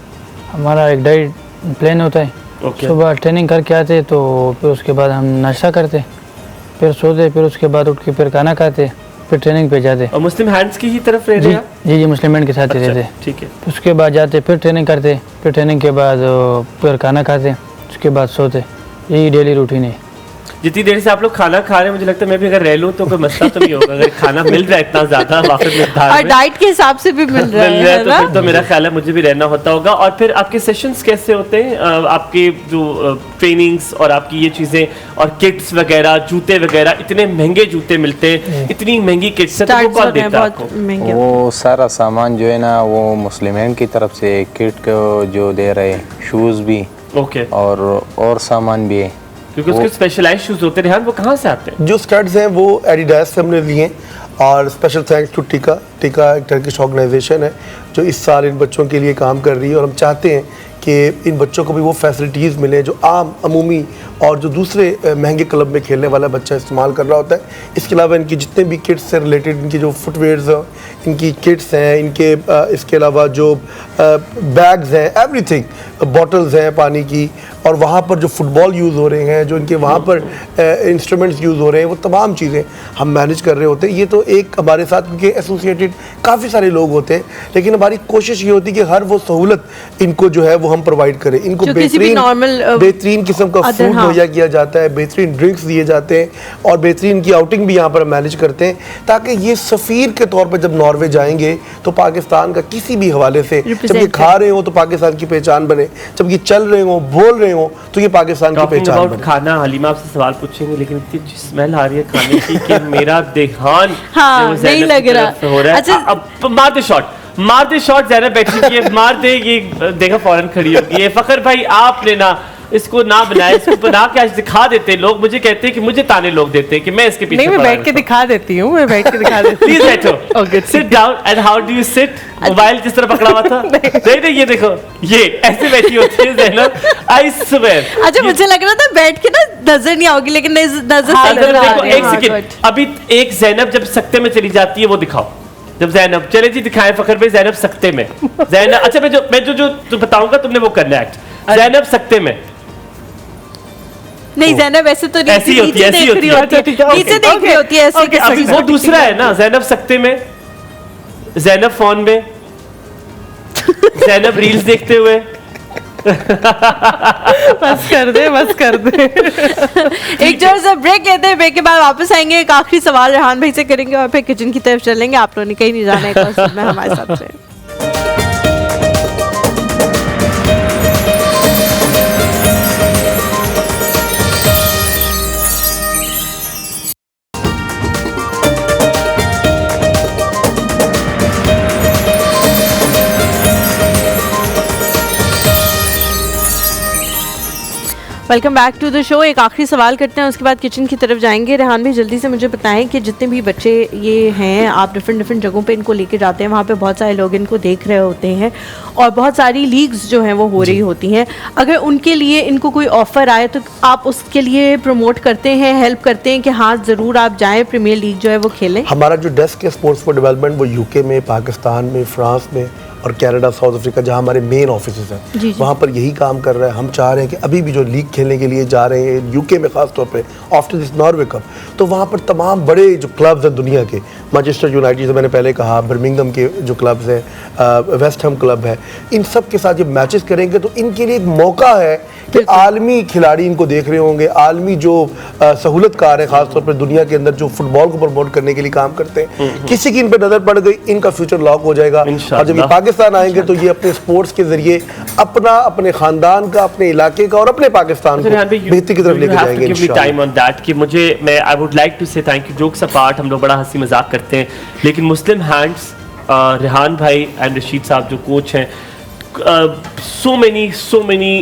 हमारा एक डाइट प्लान होता है, सुबह ट्रेनिंग करके आते तो फिर उसके बाद हम नाश्ता करते, फिर सोते, फिर उसके बाद उठ के फिर खाना खाते, फिर ट्रेनिंग पे जाते। और मुस्लिम हैंड्स की ही तरफ रह रहे हैं? जी, मुस्लिम हैंड के साथ ही रहते। ठीक है। उसके बाद जाते, फिर ट्रेनिंग करते, फिर ट्रेनिंग के बाद फिर खाना खाते, उसके बाद सोते। यही डेली रूटीन है। जितनी देर से आप लोग खाना खा रहे हैं, मुझे लगता है मैं भी अगर रह लूँ तो कोई मसला तो नहीं होगा, अगर खाना मिल रहा है इतना ज्यादा वाक़ई मिक़दार में, और डाइट के हिसाब से भी मिल रहा है तो फिर तो मेरा ख्याल है मुझे भी रहना होता होगा। और फिर आपके सेशंस कैसे होते हैं? आपके जो ट्रेनिंग्स और आपकी ये चीज़ें और किट्स वगैरह, जूते वगैरह, इतने महंगे जूते मिलते हैं, इतनी महंगी किट्स, तो वो कौन देता है आपको? वो सारा सामान जो है ना वो मुस्लिम की तरफ से किट को जो दे रहे हैं, शूज़ भी और सामान भी है, क्योंकि उसके स्पेशलाइज्ड शूज़ होते हैं। वो कहाँ से आते हैं? जो स्टड्स हैं वो एडिडास से हमने लिए हैं, और स्पेशल थैंक्स टू टिका एक टर्किश ऑर्गेनाइजेशन है जो इस साल इन बच्चों के लिए काम कर रही है, और हम चाहते हैं कि इन बच्चों को भी वो फैसिलिटीज़ मिले जो आम अमूमी और जो दूसरे महंगे क्लब में खेलने वाला बच्चा इस्तेमाल कर रहा होता है। इसके अलावा इनकी जितने भी किट्स से रिलेटेड, इनकी जो फुटवेयर्स हैं, इनकी किट्स हैं, इनके इसके अलावा जो बैग्स हैं, एवरीथिंग, बॉटल्स हैं पानी की, और वहाँ पर जो फुटबॉल यूज़ हो रहे हैं, जो इनके वहाँ पर इंस्ट्रूमेंट्स यूज़ हो रहे हैं, वो तमाम चीज़ें हम मैनेज कर रहे होते हैं। ये तो एक हमारे साथ क्योंकि एसोसिएटेड काफ़ी सारे लोग होते हैं, लेकिन हमारी कोशिश ये होती है कि हर वो सहूलत इनको जो है वो हम प्रोवाइड करें। इनको बेहतरीन किस्म का फूड मुहैया किया जाता है, बेहतरीन ड्रिंक्स दिए जाते हैं, और बेहतरीन की आउटिंग भी यहाँ पर मैनेज करते हैं, ताकि ये सफ़ीर के तौर पर जब नॉर्वे जाएंगे तो पाकिस्तान का किसी भी हवाले से, जब ये खा रहे हो तो पाकिस्तान की पहचान बने, जब ये चल रहे हो, बोल रहे हो, तो ये पाकिस्तान की पहचान बने। खाना हलीमा आपसे सवाल पूछेंगे, लेकिन इतनी स्मेल आ रही है खाने की कि मेरा देहान नहीं लग रहा हो रहा है। अब मार दे शॉट ज़ैनब बैठी है, मार दे, ये देखा फौरन खड़ी होगी। ये फखर भाई आपने ना इसको ना बनाया, इसको बना के आज दिखा देते लोग, मुझे कहते हैं कि मुझे ताने लोग देते हैं कि मैं इसके पीछे नहीं, मैं बैठ के दिखा देती हूँ, मैं बैठ के दिखा देती हूँ। प्लीज बैठो, okay, sit down. And how do you sit? Mobile जिस तरह पकड़ा हुआ था, नहीं, ये देखो, ये ऐसे बैठी होती है ज़ैनब, आई स्वेयर। अच्छा, मुझे लग रहा था बैठ के ना नजर नहीं आओगी, लेकिन नजर देखो, एक सेकंड, अभी एक ज़ैनब जब सकते में चली जाती है वो दिखाओ। जब ज़ैनब चले जी दिखाएं फखर भाई, ज़ैनब सकते में, ज़ैनब, अच्छा मैं जो बताऊंगा तुमने वो करना है एक्ट। ज़ैनब सकते में नहीं, ज़ैनब ऐसे तो नहीं, ऐसी होती है, नीचे देख रही होती है ऐसे। अभी वो दूसरा है ना, ज़ैनब सकते में, ज़ैनब फोन में, ज़ैनब रील्स देखते हुए, बस कर दे, बस कर दे। एक जोर से ब्रेक लेते हैं, ब्रेक के बाद वापस आएंगे, एक आखिरी सवाल रेहान भाई से करेंगे और फिर किचन की तरफ चलेंगे। आप लोगों ने कहीं नहीं जाना है, में हमारे साथ रहे। Welcome back to the show. एक आखिरी सवाल करते हैं, उसके बाद किचन की तरफ जाएंगे। रेहान भाई जल्दी से मुझे बताएं कि जितने भी बच्चे ये हैं, आप डिफरेंट जगहों पे इनको लेके जाते हैं, वहाँ पे बहुत सारे लोग इनको देख रहे होते हैं और बहुत सारी लीग्स जो हैं वो हो रही होती हैं। अगर उनके लिए इनको कोई ऑफ़र आए तो आप उसके लिए प्रमोट करते हैं, हेल्प करते हैं कि हाँ ज़रूर आप जाएँ, प्रीमियर लीग जो है वो खेलें? हमारा जो डेस्क है स्पोर्ट्स फॉर डेवलपमेंट वो यूके में, पाकिस्तान में, फ्रांस में और कनाडा, साउथ अफ्रीका, जहाँ हमारे मेन ऑफिसेज हैं, वहाँ पर यही काम कर रहा है। हम चाह रहे हैं कि अभी भी जो लीग खेलने के लिए जा रहे हैं यूके में, ख़ास तौर पे आफ्टर दिस नॉर्वे कप, तो वहाँ पर तमाम बड़े जो क्लब्स हैं दुनिया के, मैनचेस्टर यूनाइटेड से मैंने पहले कहा, बर्मिंघम के जो क्लब्स हैं, वेस्ट हैम क्लब है, इन सब के साथ जब मैचेस करेंगे तो इनके लिए एक मौका है कि आलमी खिलाड़ी इनको देख रहे होंगे, आलमी जो सहूलतकार है ख़ासतौर पर दुनिया के अंदर जो फुटबॉल को प्रमोट करने के लिए काम करते हैं, किसी की इन पर नज़र पड़ गई, इनका फ्यूचर लॉक हो जाएगा। और जब ये पाकिस्तान आएंगे तो ये अपने स्पोर्ट्स के जरिए अपना, अपने ख़ानदान का, अपने इलाके का और अपने पाकिस्तान को बेहतरी की तरफ लेकर जाएंगे इंशाअल्लाह। मुझे मैं आई वुड लाइक टू से थैंक यू। जोक्स अपार्ट, हम लोग बड़ा हंसी मजाक करते हैं, लेकिन मुस्लिम हैंड्स, रेहान भाई एंड रशीद साहब जो कोच हैं, so many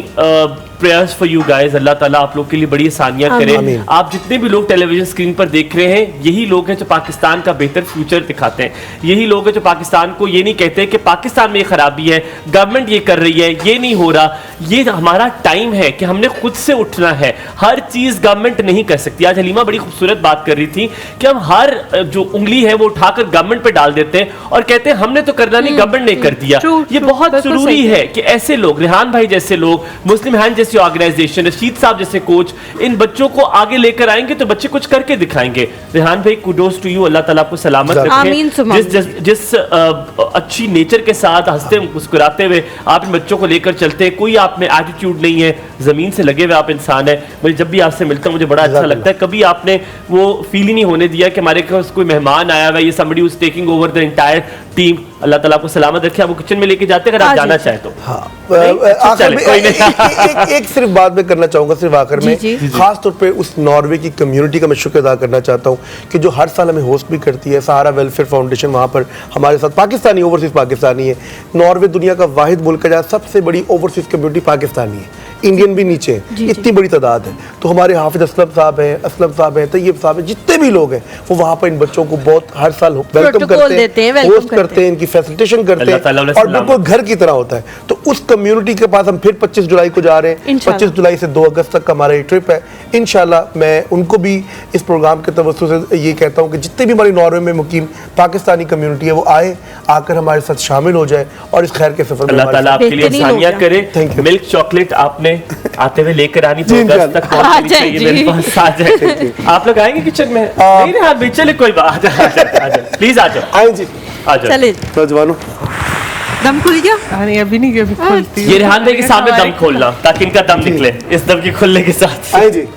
prayers for you guys. Allah ताला आप लोग के लिए बड़ी आसानियां करे। आप जितने भी लोग टेलीविजन स्क्रीन पर देख रहे हैं, यही लोग हैं जो पाकिस्तान का बेहतर फ्यूचर दिखाते हैं। यही लोग हैं जो पाकिस्तान को ये नहीं कहते कि पाकिस्तान में ये खराबी है, गवर्नमेंट ये कर रही है, ये नहीं हो रहा। ये हमारा टाइम है कि हमने खुद से उठना है। हर चीज़ गवर्नमेंट नहीं कर सकती। आज हलीमा बड़ी खूबसूरत बात कर रही थी कि हम हर जो उंगली है वो उठाकर गवर्नमेंट पे डाल देते हैं और कहते हैं हमने तो करना नहीं, गवर्नमेंट ने कर दिया। ये बहुत जरूरी है कि ऐसे लोग, रेहान भाई जैसे लोग, मुस्लिम हैंड जैसी ऑर्गेनाइजेशन, रशीद साहब जैसे कोच, इन बच्चों को आगे लेकर आएंगे तो बच्चे कुछ करके दिखाएंगे। रेहान भाई, कुडोस टू यू, अल्लाह ताला आपको सलामत रखे। जिस अच्छी नेचर के साथ हंसते मुस्कुराते हुए आप इन बच्चों को लेकर चलते हैं, कोई आप में एटीट्यूड नहीं है, जमीन से लगे हुए आप इंसान है। मुझे जब भी आपसे मिलता हूं मुझे बड़ा अच्छा लगता है। कभी आपने वो फील ही नहीं होने दिया कि हमारे पास कोई मेहमान आया हुआ है, ये somebody who's taking over the entire team। अल्लाह ताला आपको सलामत रखे। आपको किचन में लेके जाते अगर आप जाना चाहें तो। एक सिर्फ बात मैं करना चाहूँगा, सिर्फ आखिर में, खास तौर पे उस नॉर्वे की कम्युनिटी का मैं शुक्र अदा करना चाहता हूँ कि जो हर साल हमें होस्ट भी करती है। सहारा वेलफेयर फाउंडेशन वहाँ पर हमारे साथ पाकिस्तानी, ओवरसीज पाकिस्तानी है। नॉर्वे दुनिया का वाहिद मुल्क है जहाँ सबसे बड़ी ओवरसीज कम्युनिटी पाकिस्तानी है, इंडियन भी नीचे है, इतनी बड़ी तादाद है। तो हमारे हाफिज असलम साहब हैं, तैयब साहब हैं, जितने भी लोग हैं वो वहाँ पर इन बच्चों को बहुत हर साल वेलकम करते हैं, होस्ट करते हैं, इनकी फैसिलिटेशन करते हैं और बिल्कुल घर की तरह होता है। तो उस कम्युनिटी के पास हम फिर 25 जुलाई को जा रहे हैं। 25 जुलाई से 2 अगस्त तक का हमारा ये ट्रिप है। इंशाल्लाह मैं उनको भी इस प्रोग्राम के तवज्जो से ये कहता हूँ कि जितने भी हमारी नॉर्वे में मुकीम पाकिस्तानी कम्युनिटी है वो आए, आकर हमारे साथ शामिल हो जाए और इस खैर के सफर में अल्लाह ताला आपके लिए आसानियां करे। मिल्क चॉकलेट आपने आते हुए लेकर आनी तो अगस्त तक पहुंचनी चाहिए, मेरे पास आ जाए। आप लोग आएंगे किचन में? नहीं रे, आप चले, कोई बात, प्लीज आ जाओ। आए जी, आ जाओ। चले नौजवानों, दम खुल गया? अरे अभी नहीं, अभी खुलती है। ये रेहान भाई के सामने दम खोलना ताकि इनका दम निकले इस दम के खुलने के साथ। आए जी।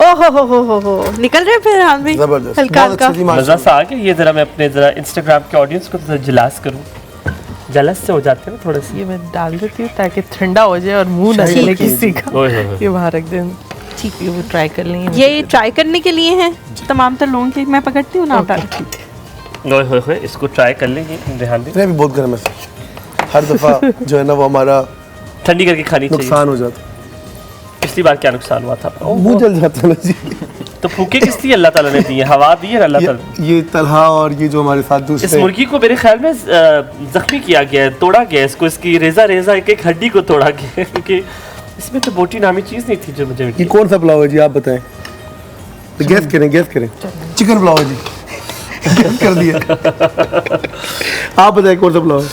ओहो हो निकल रहे फिर रेहान भाई, जबरदस्त, हल्का हल्का मजा सा आ गया। ये जरा मैं अपने जरा इंस्टाग्राम के ऑडियंस को जलास करूं, जलस से हो जाते हैं ना थोड़ा सी। ये मैं डाल देती हूँ ताकि ठंडा हो जाए और मुंह न जले किसी का। ये वहाँ रख दें, ठीक है, वो ट्राई कर लेंगे। ये ट्राई करने के लिए है तमाम तर लोगों के, मैं पकड़ती हूँ ना, ओए इसको ट्राई कर लेंगे। रेहान भाई भी बहुत गर्म है, हर दफा जो है ना वो हमारा ठंडी करके खानी चाहिए, नुकसान हो जाता। पिछली बार क्या नुकसान हुआ था? मुंह जल जाता है ना जी। तो फूके किस लिए अल्लाह ताला ने दी है? हवा दी है अल्लाह ताला। ये तलहा और ये जो हमारे साथ दूसरे, इस मुर्गी को मेरे ख्याल में जख्मी किया गया है, तोड़ा गया है इसको, इसकी रेजा एक हड्डी को तोड़ा गया है क्योंकि इसमें तो बोटी नामी चीज नहीं थी जो मुझे मिली। ये कौन सा पुलाव है जी, आप बताएं तो गैस करें। चिकन पुलाव है जी। कर दिया। आप बताएं कौन सा पुलाव है?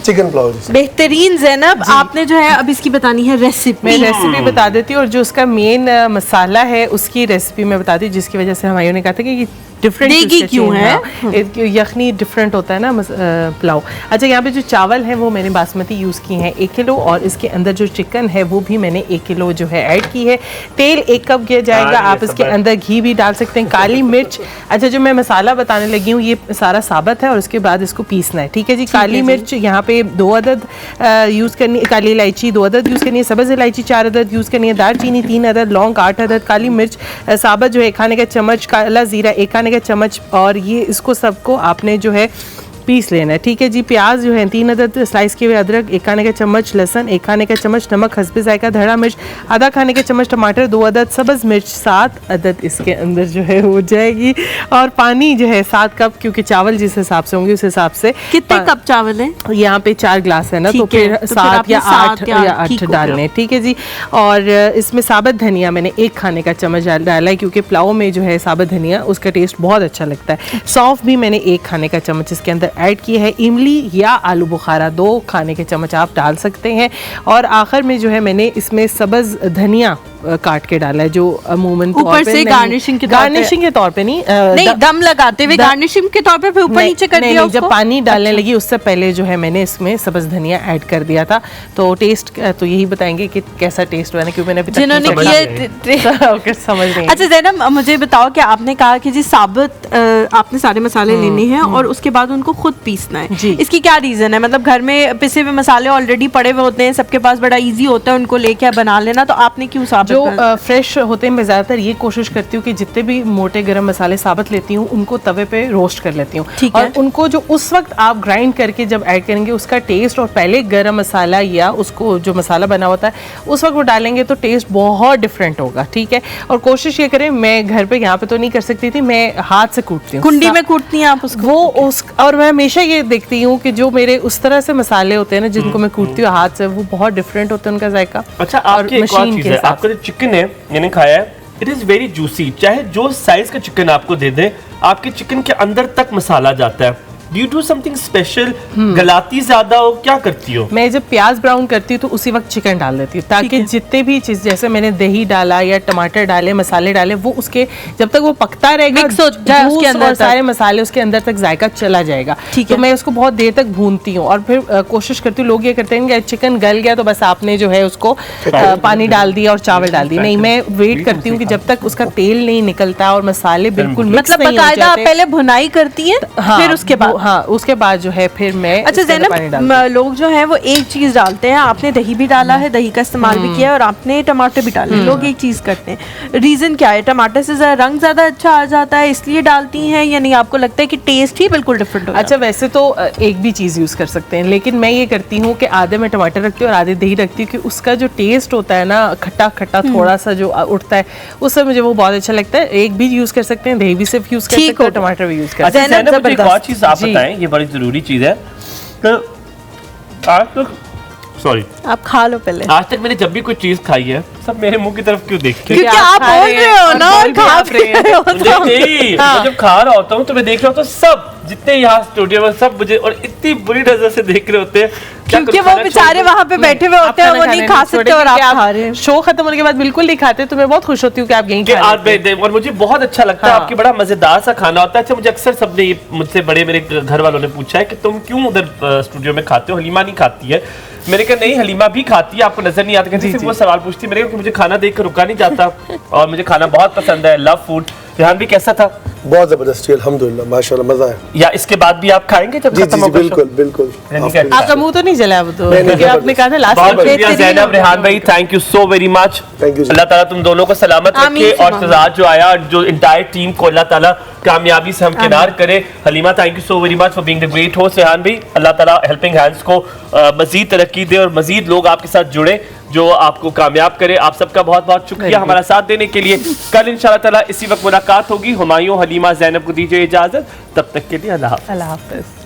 चिकन पुलाव। बेहतरीन। ज़ैनब, आपने जो है अब इसकी बतानी है रेसिपी। मैं रेसिपी बता देती हूँ और जो उसका मेन मसाला है उसकी रेसिपी मैं बता दी, जिसकी वजह से हमारे ने कहा था कि डिफरेंट देगी क्यों है? यखनी डिफरेंट होता है ना पुलाव। अच्छा, यहाँ पे जो चावल है वो मैंने बासमती यूज़ किए हैं 1 किलो, और इसके अंदर जो चिकन है वो भी मैंने 1 किलो जो है ऐड की है। तेल 1 कप किया जाएगा, आप इसके अंदर घी भी डाल सकते हैं, काली मिर्च। अच्छा, जो मैं मसाला बताने लगी हूँ ये सारा साबत है और उसके बाद इसको पीसना है, ठीक है जी। काली मिर्च यहाँ पे 2 अदद यूज़ करनी, काली इलायची 2 अदद यूज़ करनी है, सब्ज़ इलायची 4 अदद यूज़ करनी है, दालचीनी 3 अदद, लौंग 8 अदद, काली मिर्च साबत जो है 1 खाने का चम्मच, काला जीरा 1 खाने का चम्मच, और ये इसको सबको आपने जो है पीस लेना है, ठीक है जी। प्याज जो है 3 अदद स्लाइस किए हुए, अदरक 1 खाने का चम्मच, लहसुन 1 खाने का चम्मच, नमक हस्बे जायका, धड़ा मिर्च आधा खाने का चम्मच, टमाटर 2 अदद, सब्ज़ मिर्च 7 अदद इसके अंदर जो है हो जाएगी, और पानी जो है 7 कप, क्योंकि चावल जिस हिसाब से होंगे उस हिसाब से। कितने कप चावल है? यहाँ पे 4 ग्लास है ना, तो ठीक है, फिर तो फिर 7 आपने या 8 7 या या 8 ठीक हो डालने, गया। ठीक है जी। और इसमें साबुत धनिया मैंने 1 खाने का चम्मच डाला है, क्योंकि पुलाव में जो है साबुत धनिया उसका टेस्ट बहुत अच्छा लगता है। सौंफ भी मैंने 1 खाने का चम्मच इसके अंदर ऐड किया है। इमली या आलू बुखारा 2 खाने के चम्मच आप डाल सकते हैं। और आखिर में जो है मैंने इसमें सब्ज़ धनिया काट के डाला है, जो अमूमन ऊपर से गार्निशिंग के तौर पे नहीं, नहीं दम लगाते हुए गार्निशिंग के तौर पे फिर ऊपर नीचे कर दिया उसको? जब पानी डालने लगी उससे पहले जो है मैंने इसमें सब्ज़ धनिया ऐड कर दिया था। तो टेस्ट तो यही बताएंगे कि कैसा टेस्ट हुआ ना, क्योंकि मैंने जिन्होंने किया समझ नहीं। अच्छा ज़ैनब, मुझे बताओ कि आपने कहा कि जी साबुत आपने सारे मसाले लेने हैं और उसके बाद उनको खुद पीसना है, इसकी क्या रीज़न है? मतलब घर में पिसे हुए मसाले ऑलरेडी पड़े हुए होते हैं, सबके पास बड़ा ईजी होता है उनको लेके बना लेना, तो आपने क्यों साबुत? जो फ्रेश होते हैं मैं ज़्यादातर ये कोशिश करती हूँ कि जितने भी मोटे गरम मसाले साबुत लेती हूँ उनको तवे पे रोस्ट कर लेती हूँ, और उनको जो उस वक्त आप ग्राइंड करके जब ऐड करेंगे उसका टेस्ट, और पहले गरम मसाला या उसको जो मसाला बना होता है उस वक्त वो डालेंगे तो टेस्ट बहुत डिफरेंट होगा, ठीक है। और कोशिश ये करें, मैं घर पे यहाँ पे तो नहीं कर सकती थी, मैं हाथ से कूटती हूँ, कुंडी में कूटती हैं आप उसको? और मैं हमेशा ये देखती हूँ कि जो मेरे उस तरह से मसाले होते हैं ना जिनको मैं कूटती हूँ हाथ से, वो बहुत डिफरेंट होते हैं उनका जायका। अच्छा, आपकी एक और चीज़ है, आपका जो चिकन है मैंने खाया है, इट इज़ वेरी जूसी। चाहे जो साइज का चिकन आपको दे दे, आपके चिकन के अंदर तक मसाला जाता है। Do you do something special? Galati ज्यादा हो, क्या करती हो? मैं जब प्याज ब्राउन करती हूँ तो उसी वक्त चिकन डाल देती हूँ, ताकि जितने भी चीज, जैसे मैंने दही डाला या टमाटर डाले, मसाले डाले, वो उसके जब तक वो पकता रहेगा मिक्स हो जाए उसके अंदर, सारे मसाले उसके अंदर तक जायका चला जाएगा। तो मैं उसको बहुत देर तक भूनती हूँ, और फिर कोशिश करती हूँ, लोग ये करते हैं कि चिकन गल गया तो बस आपने जो है उसको पानी डाल दिया और चावल डाल दिया। नहीं, मैं वेट करती हूँ कि जब तक उसका तेल नहीं निकलता और मसाले बिल्कुल मतलब बकायदा पहले भुनाई करती है, फिर उसके बाद? हाँ, उसके बाद जो है फिर मैं। अच्छा ज़ैनब, लोग जो है वो एक चीज़ डालते हैं, आपने दही भी डाला है, दही का इस्तेमाल भी किया है, और आपने टमाटर भी डाले, लोग एक चीज़ करते हैं, रीज़न क्या है? टमाटर से रंग ज़्यादा अच्छा आ जाता है इसलिए डालती हैं, या नहीं आपको लगता है कि टेस्ट ही बिल्कुल डिफरेंट हो? अच्छा, वैसे तो एक भी चीज़ यूज़ कर सकते हैं, लेकिन मैं ये करती हूँ कि आधे में टमाटर रखती हूँ और आधे दही रखती हूँ, कि उसका जो टेस्ट होता है ना, खट्टा खट्टा थोड़ा सा जो उठता है, उससे मुझे वो बहुत अच्छा लगता है। एक भी यूज़ कर सकते हैं, दही भी सिर्फ यूज़ कर सकते हैं, टमाटर भी यूज़ कर सकते हैं। अच्छा, एक और चीज़ आप बताएं, ये बड़ी जरूरी चीज़ है। तो आज तक, सॉरी, आप खा लो पहले। आज तक मैंने जब भी कोई चीज खाई है सब मेरे मुंह की तरफ क्यों देखते हैं? क्योंकि आप बोल रहे हो ना, खा रहे हो तो। नहीं, मैं जब खा रहा होता हूँ तो मैं देख रहा होता हूँ सब जितने यहाँ स्टूडियो में सब मुझे और इतनी बुरी नजर से देख रहे होते हैं, क्योंकि वो बेचारे वहाँ पे बैठे हुए होते हैं, वो नहीं खा सकते और आप खा रहे हैं। शो खत्म होने के बाद बिल्कुल नहीं खाते, तो मैं बहुत खुश होती हूँ कि आप यहीं खा लेते हैं। और मुझे बहुत अच्छा लगता है, आपकी बड़ा मजेदार सा खाना होता है। अच्छा, मुझे अक्सर सबने मुझसे बड़े मेरे घर वालों ने पूछा है कि तुम क्यों उधर स्टूडियो में खाते हो, हलीमा नहीं खाती है? मैंने कहा नहीं, हलीमा भी खाती है, आपको नजर नहीं आता। कहती वो सवाल पूछती, मैंने कहा कि मुझे खाना देख कर रुका नहीं जाता और मुझे खाना बहुत पसंद है, लव फूड। रेहान भी कैसा था? बहुत जबरदस्त, अल्हम्दुलिल्लाह, माशाल्लाह, मजा है। या इसके बाद भी आप खाएंगे जब खत्म होगा? बिल्कुल बिल्कुल। आपका मुंह तो नहीं जला, वो तो आपने कहा था लास्ट बहुत शुक्रिया ज़ैनब, रेहान भाई, thank you so very much. Allah ताला तुम दोनों को सलामत रखे, और सजाद जो आया, जो इंटायर टीम को अल्लाह ताला कामयाबी से हमकिनार करे। Halima, thank you so very much for being the great host. Rehan भाई, अल्लाह ताला हेल्पिंग हैंड्स को मजीद तरक्की दे और मजीद लोग आपके साथ जुड़े जो आपको कामयाब करे। आप सबका बहुत बहुत शुक्रिया हमारा साथ देने के लिए। कल इंशाल्लाह ताला इसी वक्त मुलाकात होगी। हुमायूं, हलीमा, ज़ैनब को दीजिए इजाजत, तब तक के लिए अल्लाह हाफ़िज़।